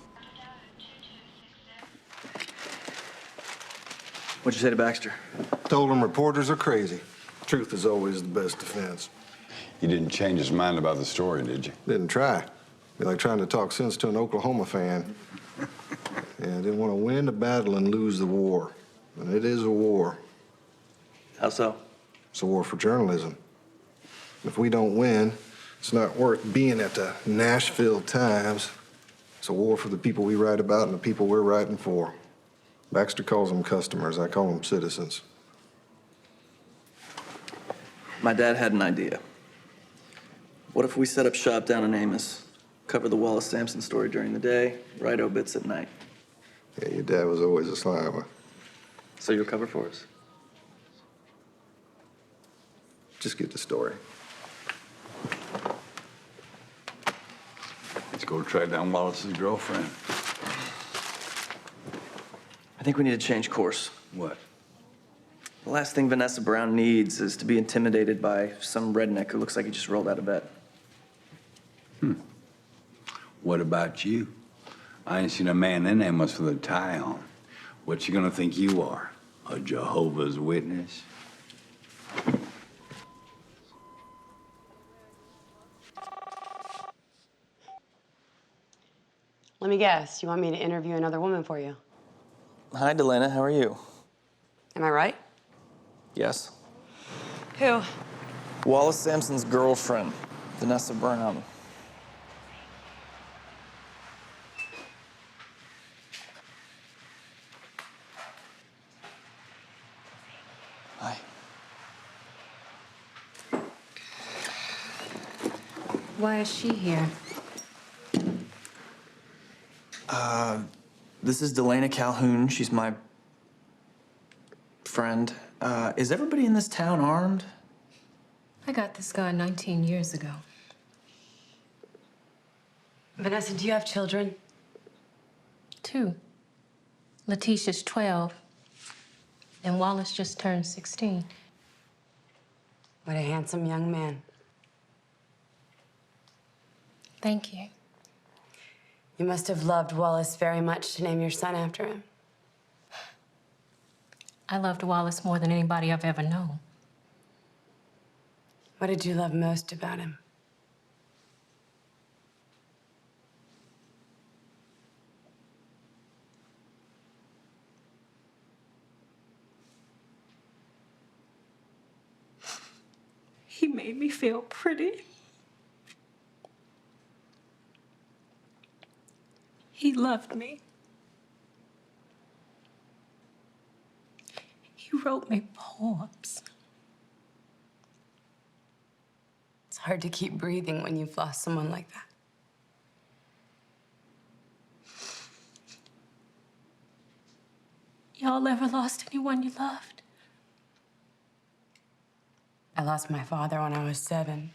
What'd you say to Baxter? Told him reporters are crazy. Truth is always the best defense. He didn't change his mind about the story, did you? Didn't try. Be like trying to talk sense to an Oklahoma fan. Yeah, didn't want to win the battle and lose the war. And it is a war. How so? It's a war for journalism. If we don't win, it's not worth being at the Nashville Times. It's a war for the people we write about and the people we're writing for. Baxter calls them customers. I call them citizens. My dad had an idea. What if we set up shop down in Amos, cover the Wallace Sampson story during the day, write obits at night? Yeah, your dad was always a slimer. So you'll cover for us? Just get the story. Let's go track down Wallace's girlfriend. I think we need to change course. What? The last thing Vanessa Brown needs is to be intimidated by some redneck who looks like he just rolled out of bed. What about you? I ain't seen a man in Amos with a tie on. What you gonna think you are? A Jehovah's Witness? Let me guess, you want me to interview another woman for you? Hi, Delana. How are you? Am I right? Yes. Who? Wallace Sampson's girlfriend, Vanessa Brown. Hi. Why is she here? This is Delana Calhoun. She's my friend. Is everybody in this town armed? I got this guy 19 years ago. Vanessa, do you have children? 2. Letitia's 12. And Wallace just turned 16. What a handsome young man. Thank you. You must have loved Wallace very much to name your son after him. I loved Wallace more than anybody I've ever known. What did you love most about him? He made me feel pretty. He loved me. He wrote me poems. It's hard to keep breathing when you've lost someone like that. Y'all ever lost anyone you loved? I lost my father when I was 7.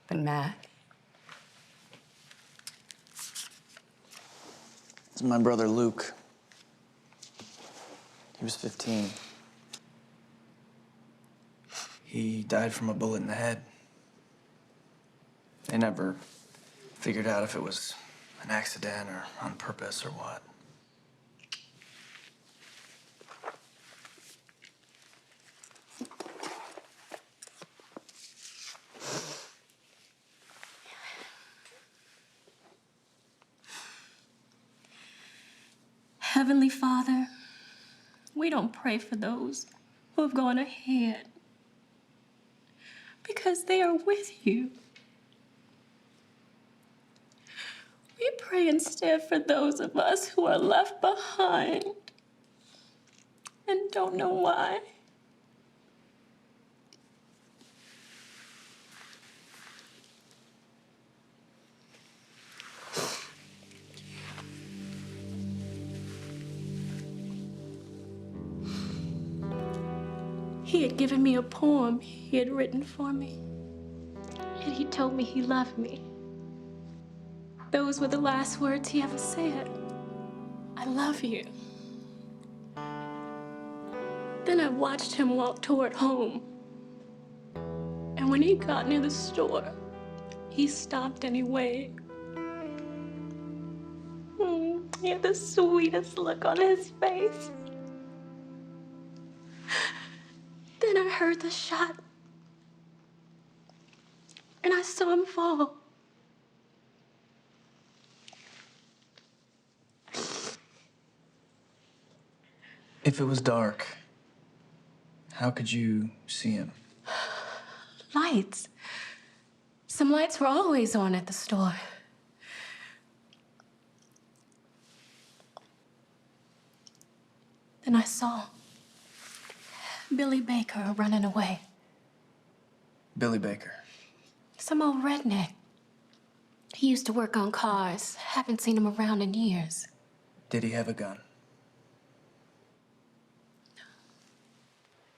But Matt, This is my brother Luke. He was 15. He died from a bullet in the head. They never figured out if it was an accident or on purpose or what. Heavenly Father, we don't pray for those who have gone ahead because they are with you. We pray instead for those of us who are left behind and don't know why. He had given me a poem he had written for me, and he told me he loved me. Those were the last words he ever said. I love you. Then I watched him walk toward home. And when he got near the store, he stopped and he waved. He had the sweetest look on his face. Then I heard the shot. And I saw him fall. If it was dark, how could you see him? Lights. Some lights were always on at the store. Then I saw Billy Baker running away. Billy Baker. Some old redneck. He used to work on cars. Haven't seen him around in years. Did he have a gun?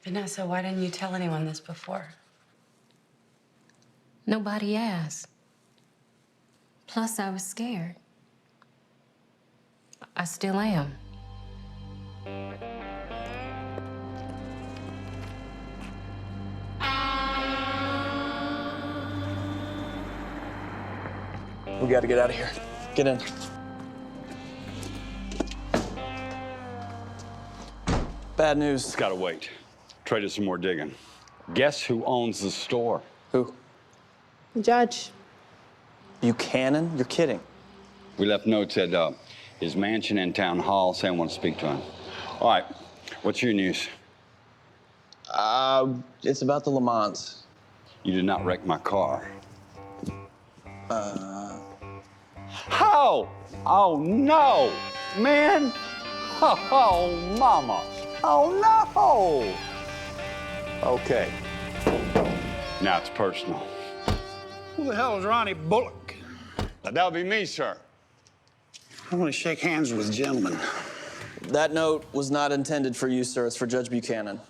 Vanessa, why didn't you tell anyone this before? Nobody asked. Plus, I was scared. I still am. We gotta get out of here. Get in. Bad news. It's gotta wait. Try to do some more digging. Guess who owns the store? Who? The judge. Buchanan? You're kidding. We left notes at his mansion in town hall saying I want to speak to him. All right, what's your news? It's about the Le Mans. You did not wreck my car. How? Oh, no, man. Oh, mama. Oh, no. Okay. Now it's personal. Who the hell is Ronnie Bullock? That would be me, sir. I want to shake hands with gentlemen. That note was not intended for you, sir. It's for Judge Buchanan.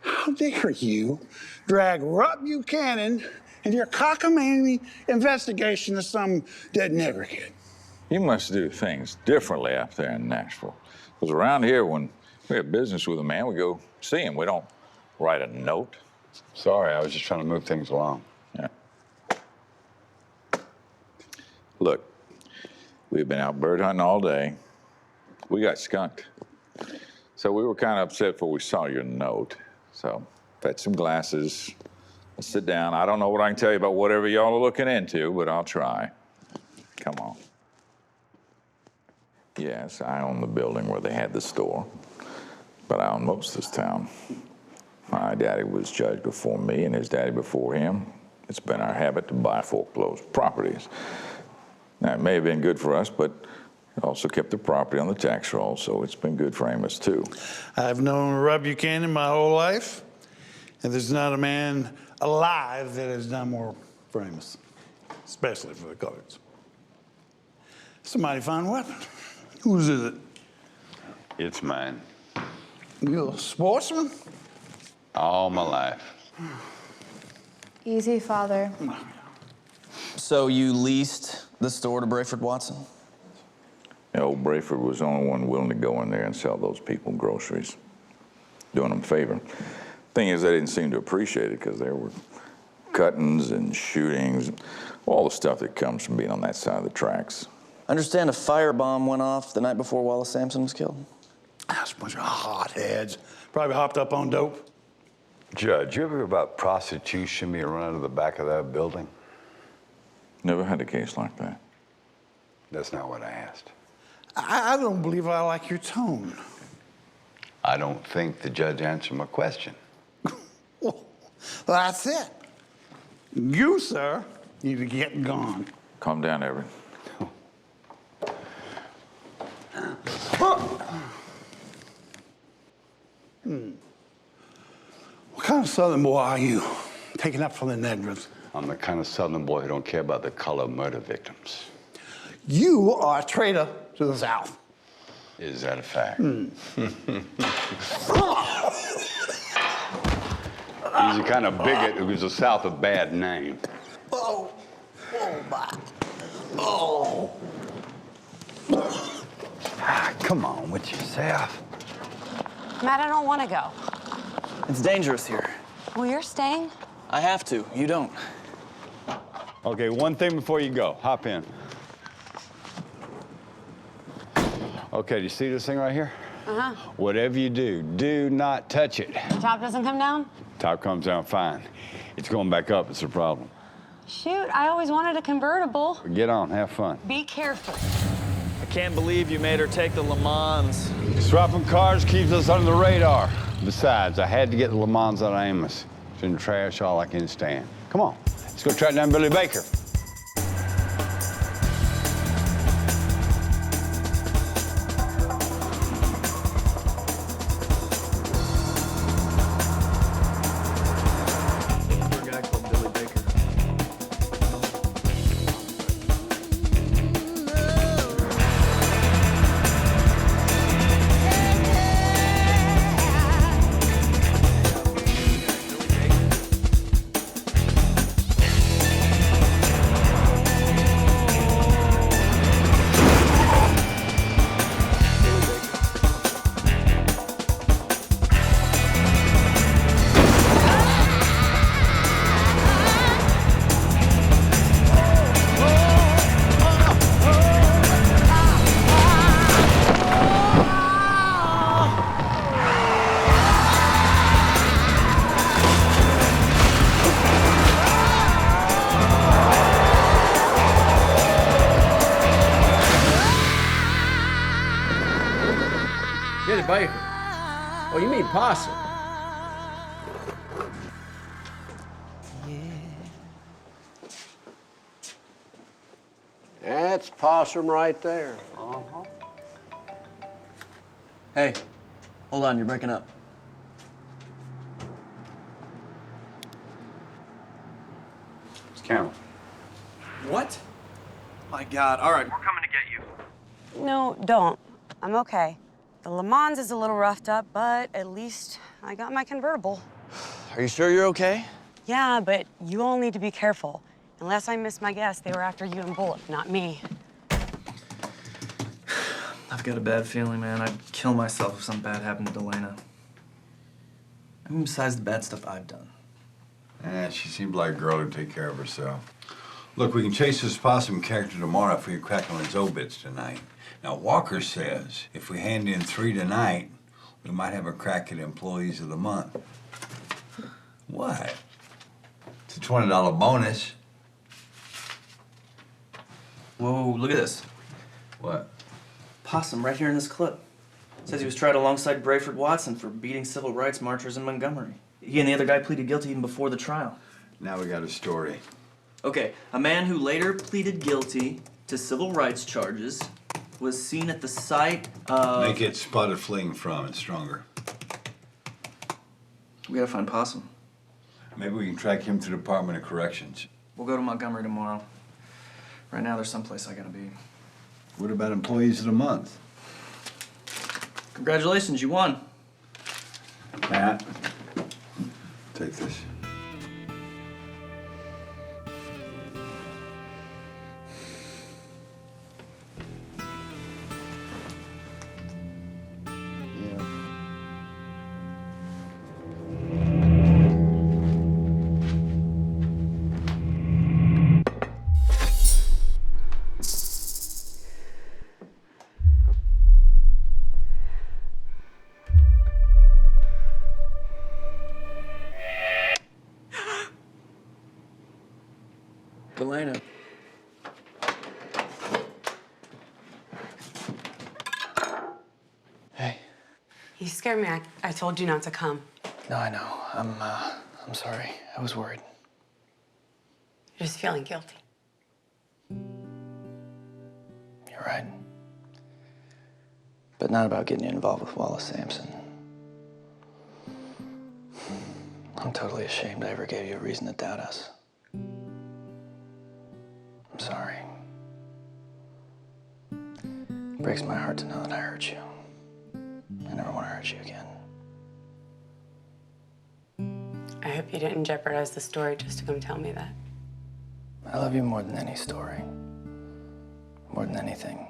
How dare you drag Rob Buchanan into your cockamamie investigation of some dead nigger kid? You must do things differently up there in Nashville. Because around here, when we have business with a man, we go see him. We don't write a note. Sorry, I was just trying to move things along. Yeah. Look, we've been out bird hunting all day. We got skunked. So we were kind of upset before we saw your note. So, fetch some glasses. Let's sit down. I don't know what I can tell you about whatever y'all are looking into, but I'll try. Come on. Yes, I own the building where they had the store, but I own most of this town. My daddy was judge before me and his daddy before him. It's been our habit to buy foreclosed properties. Now, it may have been good for us, but it also kept the property on the tax roll, so it's been good for Amos, too. I've known Rob Buchanan my whole life, and there's not a man alive that has done more for Amos, especially for the coloreds. Somebody found a weapon. Whose is it? It's mine. You a sportsman? All my life. Easy, Father. So you leased the store to Brayford Watson? Yeah, old Brayford was the only one willing to go in there and sell those people groceries, doing them a favor. Thing is, they didn't seem to appreciate it because there were cuttings and shootings, all the stuff that comes from being on that side of the tracks. I understand a firebomb went off the night before Wallace Sampson was killed. That's a bunch of hotheads. Probably hopped up on dope. Judge, you ever hear about prostitution being run out of the back of that building? Never had a case like that. That's not what I asked. I don't believe I like your tone. I don't think the judge answered my question. Well, that's it. You, sir, need to get gone. Calm down, Everett. What kind of Southern boy are you? Taking up for the Negros. I'm the kind of Southern boy who don't care about the color of murder victims. You are a traitor to the South. Is that a fact? He's the kind of bigot who gives the South a bad name. Oh, my. Oh. Come on with yourself. Matt, I don't want to go. It's dangerous here. Well, you're staying? I have to. You don't. Okay, one thing before you go. Hop in. Okay, do you see this thing right here? Uh-huh. Whatever you do, do not touch it. The top doesn't come down? Top comes down fine. It's going back up, it's a problem. Shoot, I always wanted a convertible. Get on, have fun. Be careful. I can't believe you made her take the Le Mans. Swapping cars keeps us under the radar. Besides, I had to get the Le Mans out of Amos. It's in the trash, all I can stand. Come on, let's go track down Billy Baker. Billy Baker. Oh, you mean Possum? That's Possum right there. Hey, hold on, you're breaking up. It's Cameron. What? My God, all right. We're coming to get you. No, don't. I'm okay. The Le Mans is a little roughed up, but at least I got my convertible. Are you sure you're okay? Yeah, but you all need to be careful. Unless I missed my guess, they were after you and Bullet, not me. I've got a bad feeling, man. I'd kill myself if something bad happened to Delana. I mean, besides the bad stuff I've done. She seemed like a girl who'd take care of herself. Look, we can chase this Possum character tomorrow if we crack on his obits tonight. Now, Walker says if we hand in 3 tonight, we might have a crack at Employees of the Month. What? It's a $20 bonus. Whoa, look at this. What? Possum right here in this clip. Says he was tried alongside Brayford Watson for beating civil rights marchers in Montgomery. He and the other guy pleaded guilty even before the trial. Now we got a story. Okay, a man who later pleaded guilty to civil rights charges was seen at the site of... Make it spotted fleeing from and stronger. We gotta find Possum. Maybe we can track him to the Department of Corrections. We'll go to Montgomery tomorrow. Right now, there's someplace I gotta be. What about Employees of the Month? Congratulations, you won. Matt, take this. Delana. Hey. You scared me. I told you not to come. No, I know. I'm sorry. I was worried. You're just feeling guilty. You're right. But not about getting you involved with Wallace Sampson. I'm totally ashamed I ever gave you a reason to doubt us. I'm sorry. It breaks my heart to know that I hurt you. I never want to hurt you again. I hope you didn't jeopardize the story just to come tell me that. I love you more than any story. More than anything.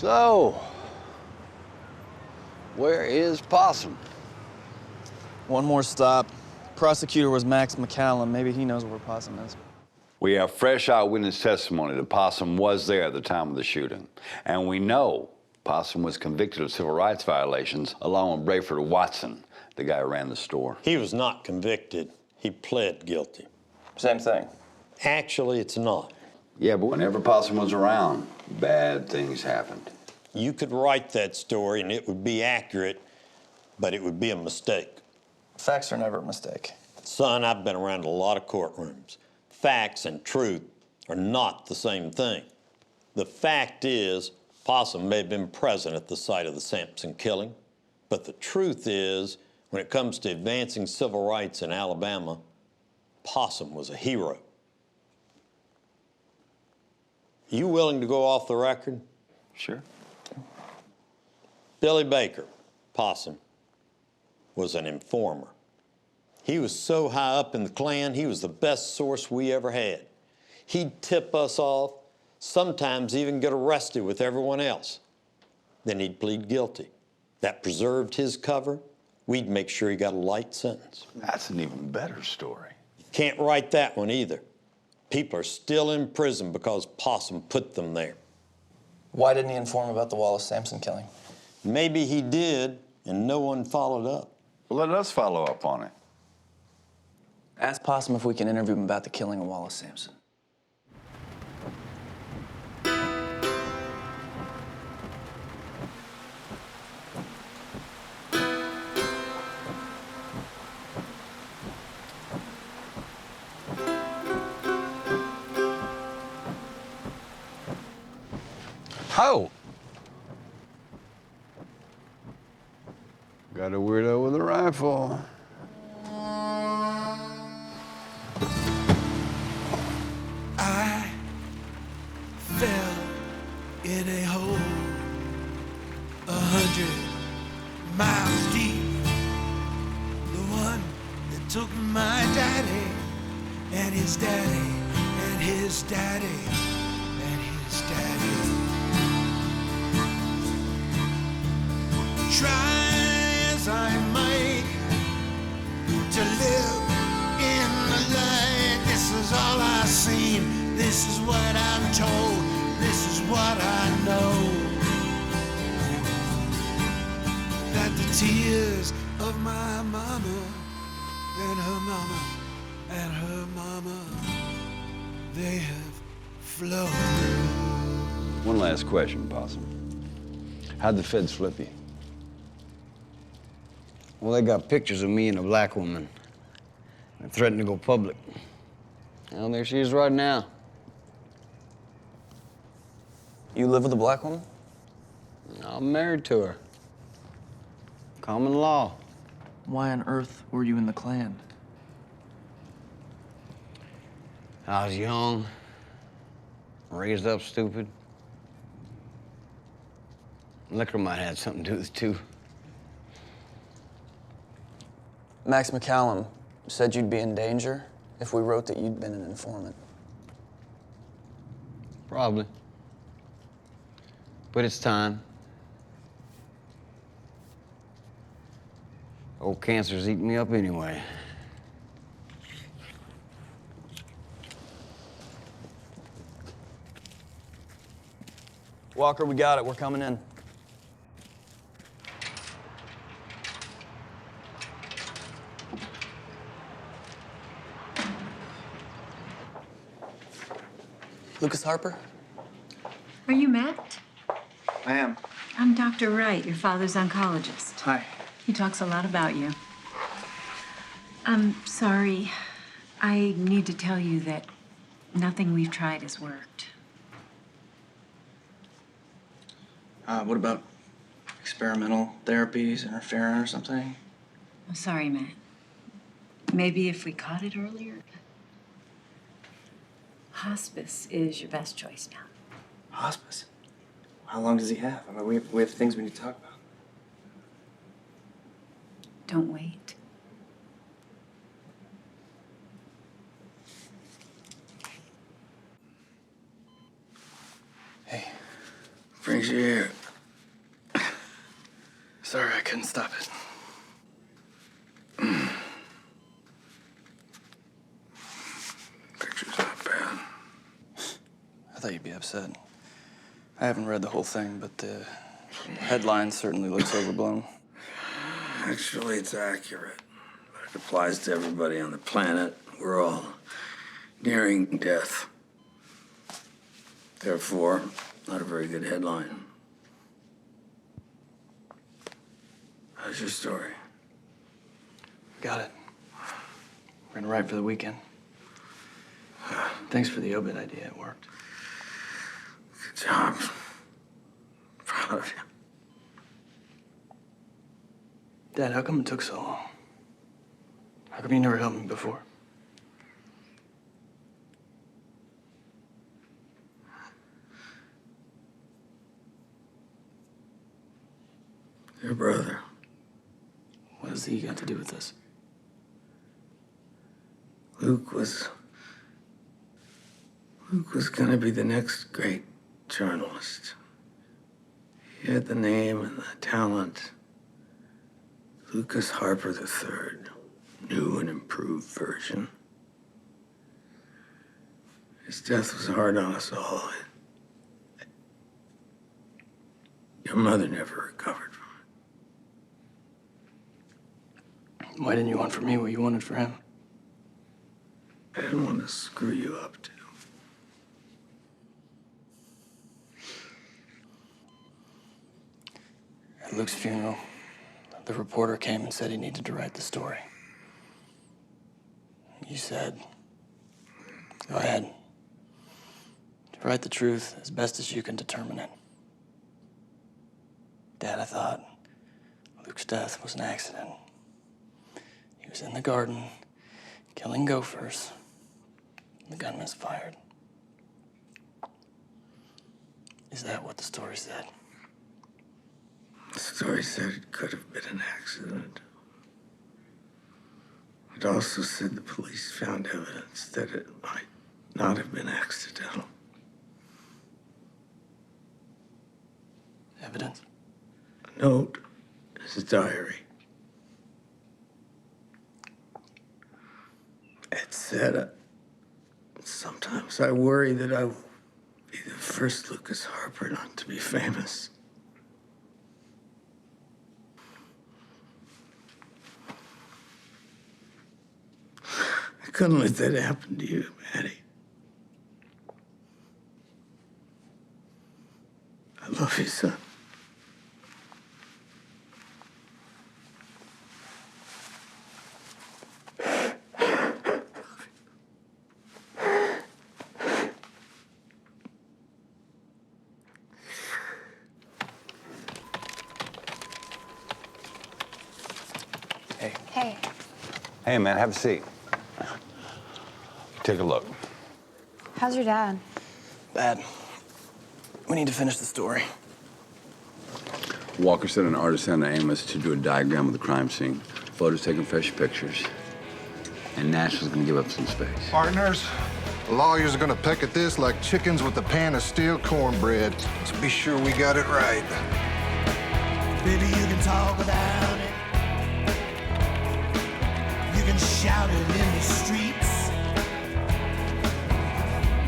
So, where is Possum? One more stop. Prosecutor was Max McCallum. Maybe he knows where Possum is. We have fresh eyewitness testimony that Possum was there at the time of the shooting. And we know Possum was convicted of civil rights violations along with Brayford Watson, the guy who ran the store. He was not convicted. He pled guilty. Same thing. Actually, it's not. Yeah, but whenever Possum was around, bad things happened. You could write that story and it would be accurate, but it would be a mistake. Facts are never a mistake. Son, I've been around a lot of courtrooms. Facts and truth are not the same thing. The fact is, Possum may have been present at the site of the Sampson killing, but the truth is, when it comes to advancing civil rights in Alabama, Possum was a hero. You willing to go off the record? Sure. Billy Baker, Possum, was an informer. He was so high up in the Klan, he was the best source we ever had. He'd tip us off, sometimes even get arrested with everyone else. Then he'd plead guilty. That preserved his cover. We'd make sure he got a light sentence. That's an even better story. Can't write that one either. People are still in prison because Possum put them there. Why didn't he inform about the Wallace Sampson killing? Maybe he did, and no one followed up. Well, let us follow up on it. Ask Possum if we can interview him about the killing of Wallace Sampson. Ho! Got a weirdo with a rifle. I fell in a hole 100 miles deep. The one that took my daddy and his daddy and his daddy and his daddy. Try as I might to live in the light. This is all I've seen. This is what I'm told. This is what I know. That the tears of my mama and her mama and her mama, they have flowed. One last question, Possum. How'd the feds flip you? Well, they got pictures of me and a black woman. They threatened to go public. Well, there she is right now. You live with a black woman? I'm married to her. Common law. Why on earth were you in the Klan? I was young, raised up stupid. Liquor might have something to do with it, too. Max McCallum said you'd be in danger if we wrote that you'd been an informant. Probably. But it's time. Old cancer's eating me up anyway. Walker, we got it. We're coming in. Lucas Harper? Are you Matt? I am. I'm Dr. Wright, your father's oncologist. Hi. He talks a lot about you. I'm sorry. I need to tell you that nothing we've tried has worked. What about experimental therapies, interferon or something? I'm sorry, Matt. Maybe if we caught it earlier. Hospice is your best choice now. Hospice? How long does he have? I mean, we have things we need to talk about. Don't wait. Brings you here. thought you'd be upset. I haven't read the whole thing, but the headline certainly looks overblown. Actually, it's accurate. But it applies to everybody on the planet. We're all nearing death. Therefore, not a very good headline. How's your story? Got it. We're gonna write for the weekend. Thanks for the obit idea. It worked. Good job. Proud of you. Dad, how come it took so long? How come you never helped me before? Your brother. What has he got to do with this? Luke was gonna be the next great journalist. He had the name and the talent. Lucas Harper III, new and improved version. His death was hard on us all. Your mother never recovered from it. Why didn't you want for me what you wanted for him? I didn't want to screw you up, too. At Luke's funeral, the reporter came and said he needed to write the story. You said, go ahead. Write the truth as best as you can determine it. Dad, I thought Luke's death was an accident. He was in the garden, killing gophers. The gun misfired. Is that what the story said? The story said it could have been an accident. It also said the police found evidence that it might not have been accidental. Evidence? A note in his diary. It said, sometimes I worry that I will be the first Lucas Harper not to be famous. I couldn't let that happen to you, Maddie. I love you, son. Hey. Hey, man, have a seat. Take a look. How's your dad? Bad. We need to finish the story. Walker sent an artist down to Amos to do a diagram of the crime scene. Photos taken fresh pictures. And Nashville's gonna give up some space. Partners, the lawyers are gonna peck at this like chickens with a pan of stale cornbread. Let's be sure we got it right. Baby, you can talk about it. You can shout it in the streets.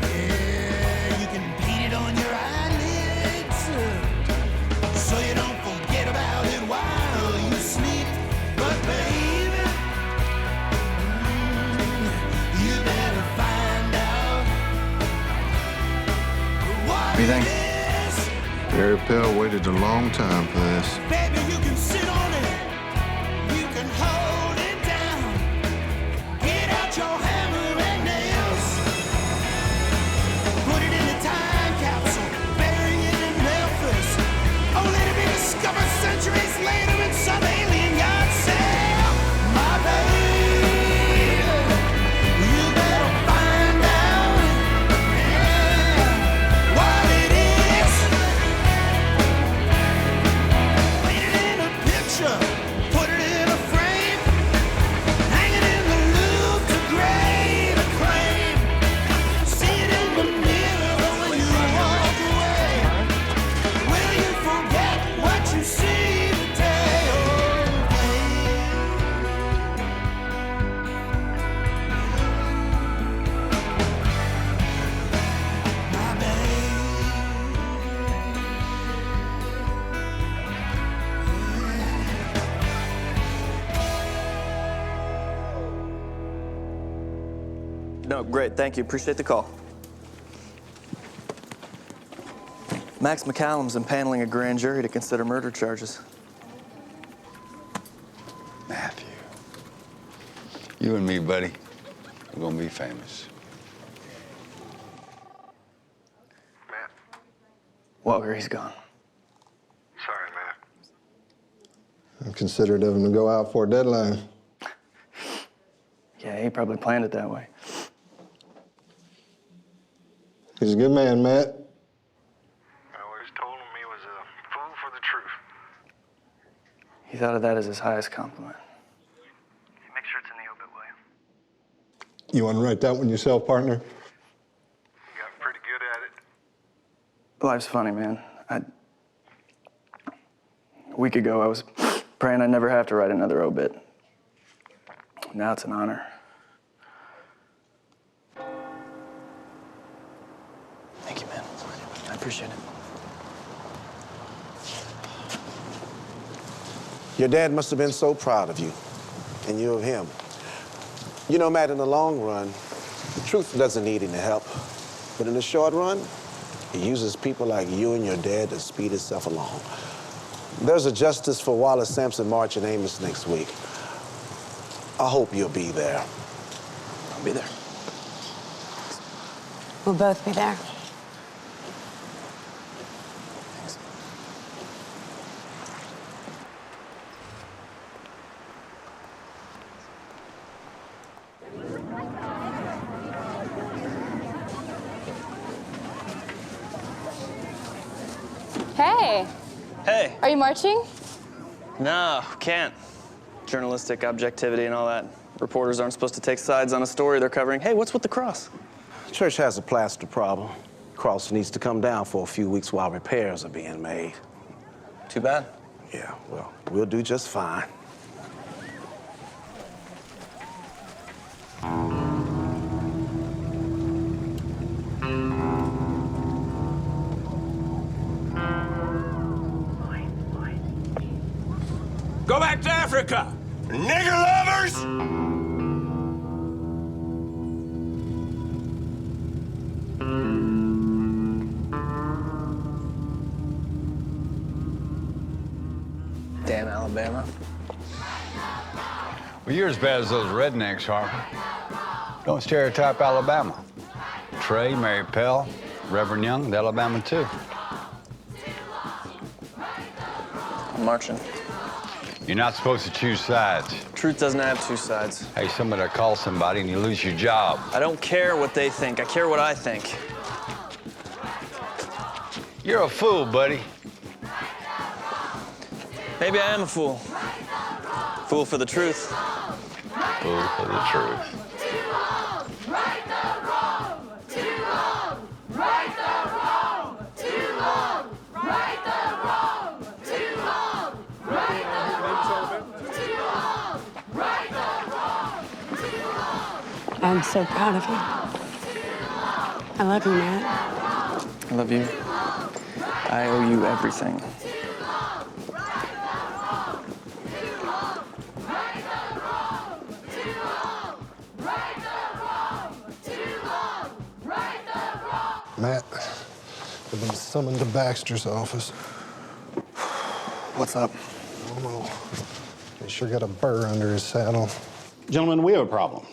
Yeah, you can paint it on your eyelids, so you don't forget about it while you sleep. But baby, you better find out what What do you think? it is. Barry Pell waited a long time for this. Baby, you can sit on it. You can hold it down. Get out your hammer and nails. Put it in a time capsule. Bury it in Memphis. Only to be discovered centuries later in some alien yard sale. My baby, you better find out, yeah, what it is. Paint it in a picture. No, great, thank you. Appreciate the call. Max McCallum's impaneling a grand jury to consider murder charges. Matthew. You and me, buddy, we're gonna be famous. Walker, he's gone. Sorry, Matt. I'm considerate of him to go out for a deadline. Yeah, he probably planned it that way. He's a good man, Matt. I always told him he was a fool for the truth. He thought of that as his highest compliment. Make sure it's in the obit, will you? You want to write that one yourself, partner? You got pretty good at it. Life's funny, man. A week ago, I was praying I'd never have to write another obit. Now it's an honor. Thank you, man. I appreciate it. Your dad must have been so proud of you, and you of him. You know, Matt, in the long run, the truth doesn't need any help. But in the short run, it uses people like you and your dad to speed itself along. There's a Justice for Wallace Sampson march in Amos next week. I hope you'll be there. I'll be there. We'll both be there. Hey, Hey. are you marching? No, can't. Journalistic objectivity and all that. Reporters aren't supposed to take sides on a story they're covering. Hey, what's with the cross? The church has a plaster problem. Cross needs to come down for a few weeks while repairs are being made. Too bad. Yeah, well, we'll do just fine. Go back to Africa! Nigger lovers! Damn Alabama. Well, you're as bad as those rednecks, Harper. Don't stereotype Alabama. Trey, Mary Pell, Reverend Young, Alabama too. I'm marching. You're not supposed to choose sides. Truth doesn't have two sides. Hey, somebody calls somebody and you lose your job. I don't care what they think. I care what I think. You're a fool, buddy. Maybe I am a fool. Fool for the truth. Fool for the truth. I'm so proud of you. I love you, Matt. I love you. I owe you everything. Matt, I've been summoned to Baxter's office. What's up? I don't know. He sure got a burr under his saddle. Gentlemen, we have a problem.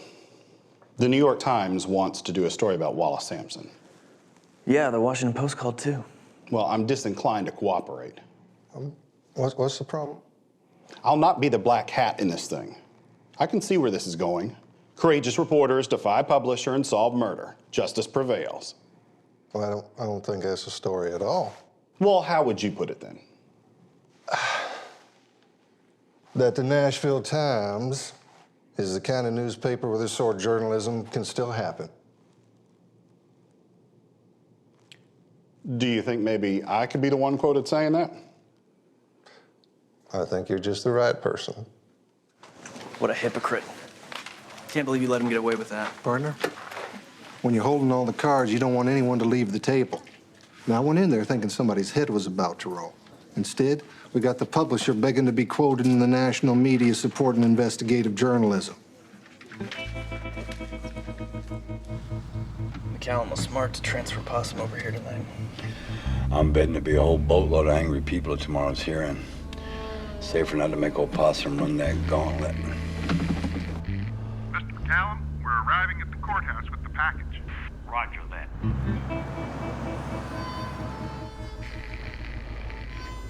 The New York Times wants to do a story about Wallace Sampson. Yeah, the Washington Post called too. Well, I'm disinclined to cooperate. What's the problem? I'll not be the black hat in this thing. I can see where this is going. Courageous reporters defy publisher and solve murder. Justice prevails. Well, I don't think that's a story at all. Well, how would you put it then? That the Nashville Times is the kind of newspaper where this sort of journalism can still happen. Do you think maybe I could be the one quoted saying that? I think you're just the right person. What a hypocrite. Can't believe you let him get away with that. Partner, when you're holding all the cards, you don't want anyone to leave the table. Now, I went in there thinking somebody's head was about to roll. Instead, we got the publisher begging to be quoted in the national media supporting investigative journalism. Callum was smart to transfer Possum over here tonight. I'm betting there'll be a whole boatload of angry people at tomorrow's hearing. Safer not to make old Possum run that gauntlet. Mr. McCallum, we're arriving at the courthouse with the package. Roger that.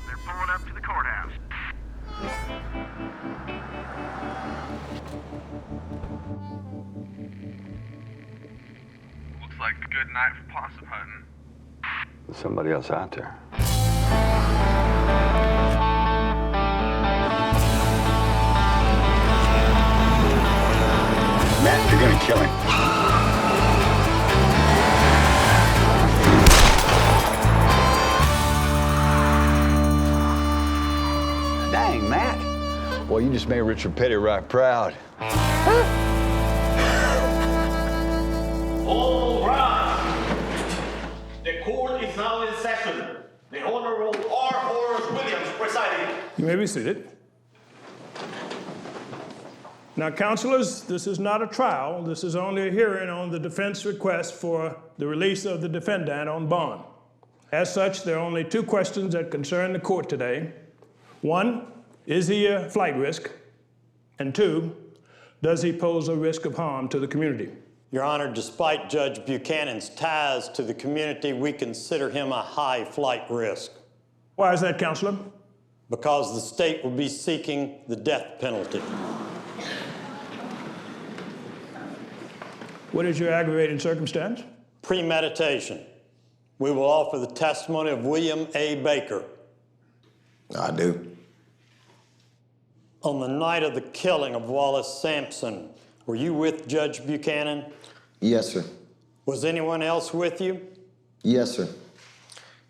They're pulling up to the courthouse. Looks like a good night for possum hunting. There's somebody else out there. Matt, you're gonna kill him. Dang, Matt. Boy, you just made Richard Petty right proud. All right. The court is now in session. The Honorable R. Horace Williams presiding. You may be seated. Now, counselors, this is not a trial. This is only a hearing on the defense request for the release of the defendant on bond. As such, there are only two questions that concern the court today. One, is he a flight risk? And two, does he pose a risk of harm to the community? Your Honor, despite Judge Buchanan's ties to the community, we consider him a high flight risk. Why is that, Counselor? Because the state will be seeking the death penalty. What is your aggravating circumstance? Premeditation. We will offer the testimony of William A. Baker. I do. On the night of the killing of Wallace Sampson, were you with Judge Buchanan? Yes, sir. Was anyone else with you? Yes, sir.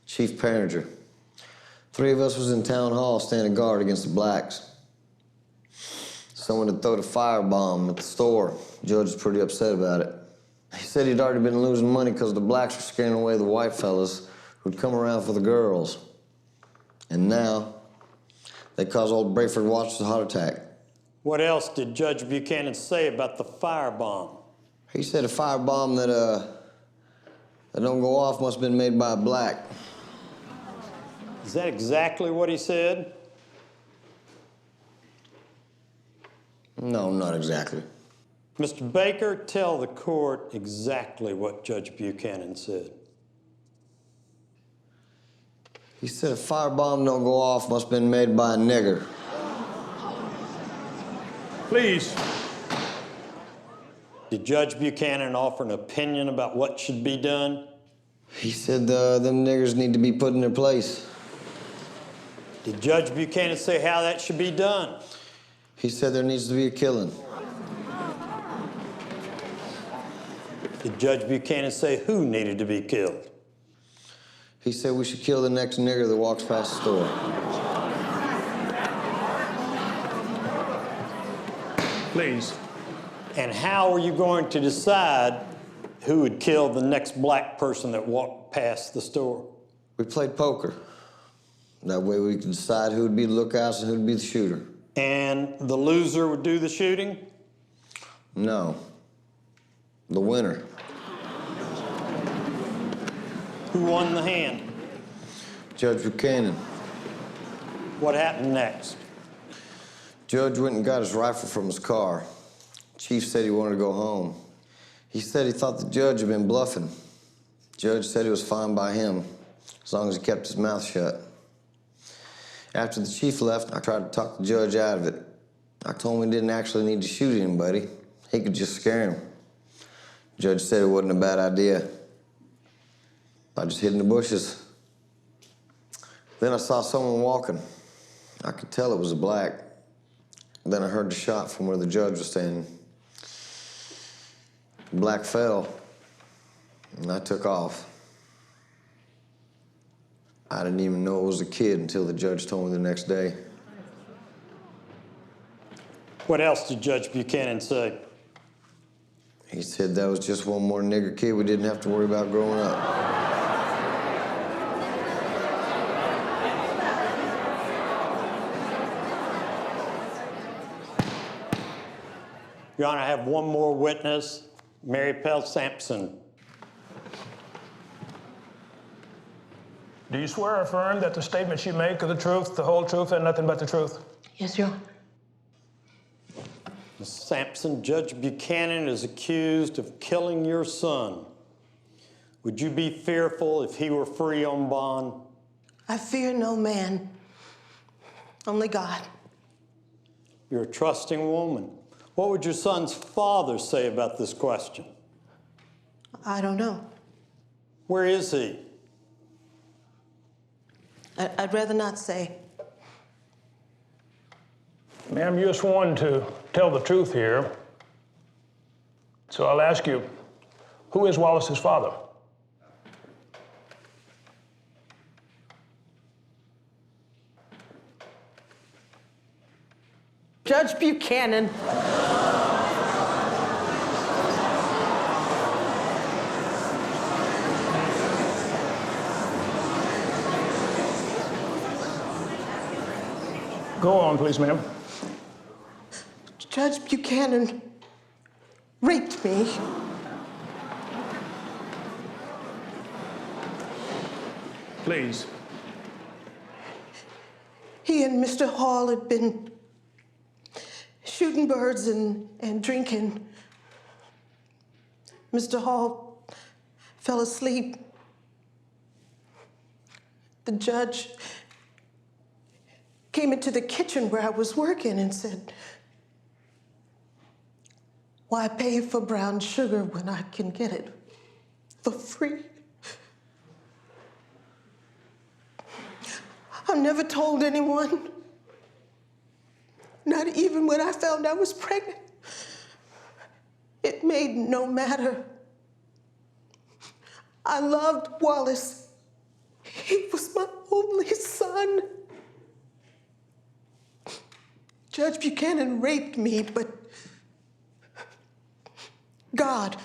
Chief Parringer. 3 of us was in town hall standing guard against the blacks. Someone had thrown a firebomb at the store. The judge was pretty upset about it. He said he'd already been losing money because the blacks were scaring away the white fellas who'd come around for the girls. And now, they caused old Brayford Watts a heart attack. What else did Judge Buchanan say about the firebomb? He said a firebomb that don't go off must have been made by a black. Is that exactly what he said? No, not exactly. Mr. Baker, tell the court exactly what Judge Buchanan said. He said a firebomb don't go off must have been made by a nigger. Please. Did Judge Buchanan offer an opinion about what should be done? He said them niggers need to be put in their place. Did Judge Buchanan say how that should be done? He said there needs to be a killing. Did Judge Buchanan say who needed to be killed? He said we should kill the next nigger that walks past the store. Please. And how are you going to decide who would kill the next black person that walked past the store? We played poker. That way we could decide who would be the lookouts and who would be the shooter. And the loser would do the shooting? No. The winner. Who won the hand? Judge Buchanan. What happened next? Judge went and got his rifle from his car. Chief said he wanted to go home. He said he thought the judge had been bluffing. Judge said it was fine by him, as long as he kept his mouth shut. After the chief left, I tried to talk the judge out of it. I told him he didn't actually need to shoot anybody. He could just scare him. Judge said it wasn't a bad idea. I just hid in the bushes. Then I saw someone walking. I could tell it was a black. Then I heard the shot from where the judge was standing. The black fell, and I took off. I didn't even know it was a kid until the judge told me the next day. What else did Judge Buchanan say? He said that was just one more nigger kid we didn't have to worry about growing up. Your Honor, I have one more witness, Mary Pell Sampson. Do you swear or affirm that the statements you make are the truth, the whole truth, and nothing but the truth? Yes, Your Honor. Miss Sampson, Judge Buchanan is accused of killing your son. Would you be fearful if he were free on bond? I fear no man, only God. You're a trusting woman. What would your son's father say about this question? I don't know. Where is he? I'd rather not say. Ma'am, you're sworn to tell the truth here. So I'll ask you, who is Wallace's father? Judge Buchanan. Go on, please, ma'am. Judge Buchanan raped me. Please. He and Mr. Hall had been shooting birds and drinking. Mr. Hall fell asleep. The judge came into the kitchen where I was working and said, "Why pay for brown sugar when I can get it for free?" I've never told anyone, not even when I found I was pregnant. It made no matter. I loved Wallace. He was my only son. Judge Buchanan raped me, but God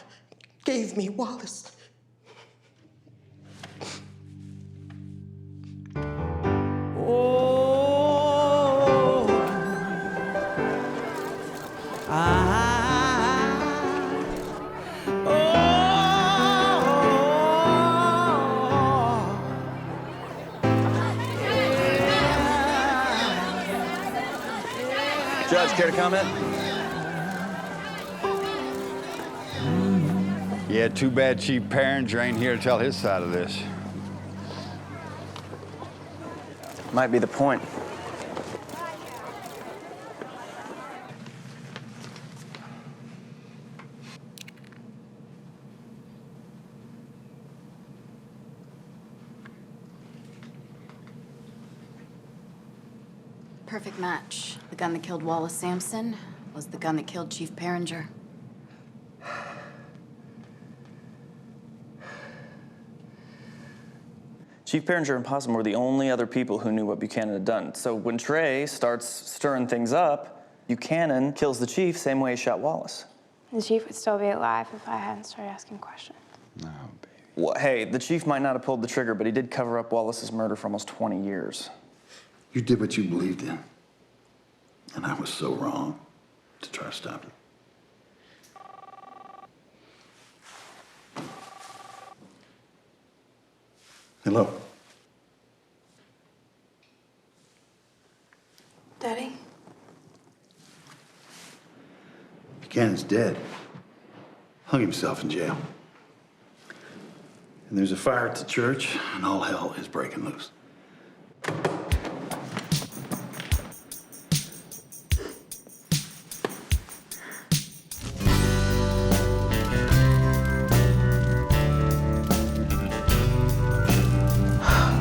gave me Wallace. Judge, care to comment? Yeah, too bad Chief Perringer ain't here to tell his side of this. Might be the point. Perfect match. The gun that killed Wallace Sampson was the gun that killed Chief Perringer. Chief Perringer and Possum were the only other people who knew what Buchanan had done. So when Trey starts stirring things up, Buchanan kills the chief same way he shot Wallace. The chief would still be alive if I hadn't started asking questions. Well, hey, the chief might not have pulled the trigger, but he did cover up Wallace's murder for almost 20 years. You did what you believed in. And I was so wrong to try to stop it. Hello. Daddy? Buchanan's dead. Hung himself in jail. And there's a fire at the church, and all hell is breaking loose.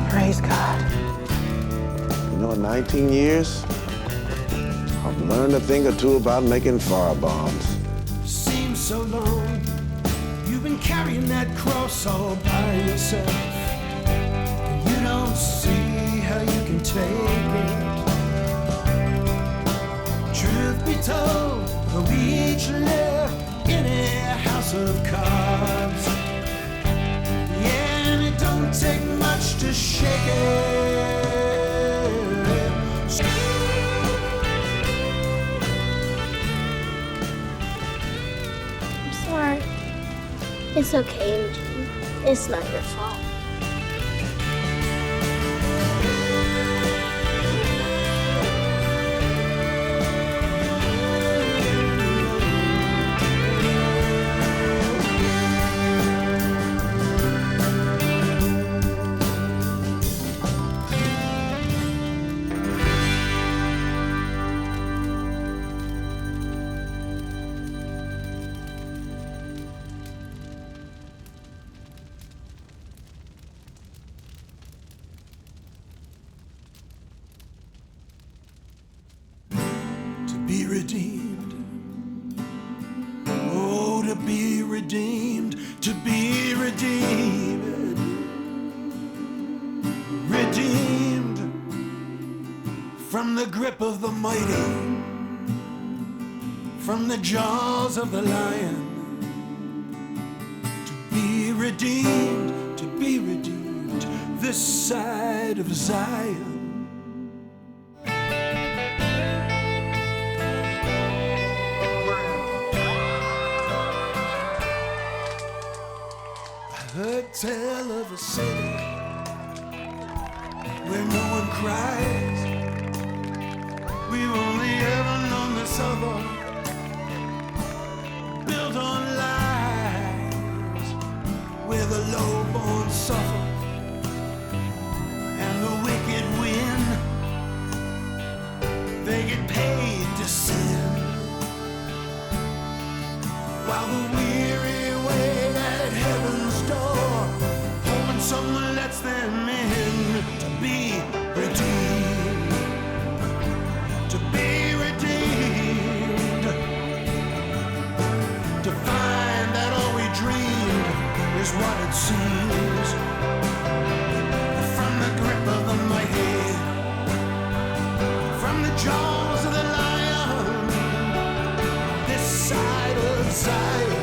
Praise God. You know, in 19 years, I've learned a thing or two about making firebombs. Seems so long. You've been carrying that cross all by yourself. And you don't see how you can take it. Truth be told, we each live in a house of cards. Yeah, and it don't take much to shake it. I'm sorry. It's okay, Eugene. It's not your fault. to be redeemed, to be redeemed. Redeemed from the grip of the mighty, from the jaws of the lion. To be redeemed, this side of Zion. I heard tell of a city where no one cries. We've only ever known this other, built on lies, where the low-born suffer and the wicked win. They get paid to sin, while the weary wait at heaven's door, hoping someone lets them in. To be redeemed, to be redeemed, to find that all we dreamed is what it seems. From the grip of the mighty, from the jaws of the lion, this side of Zion.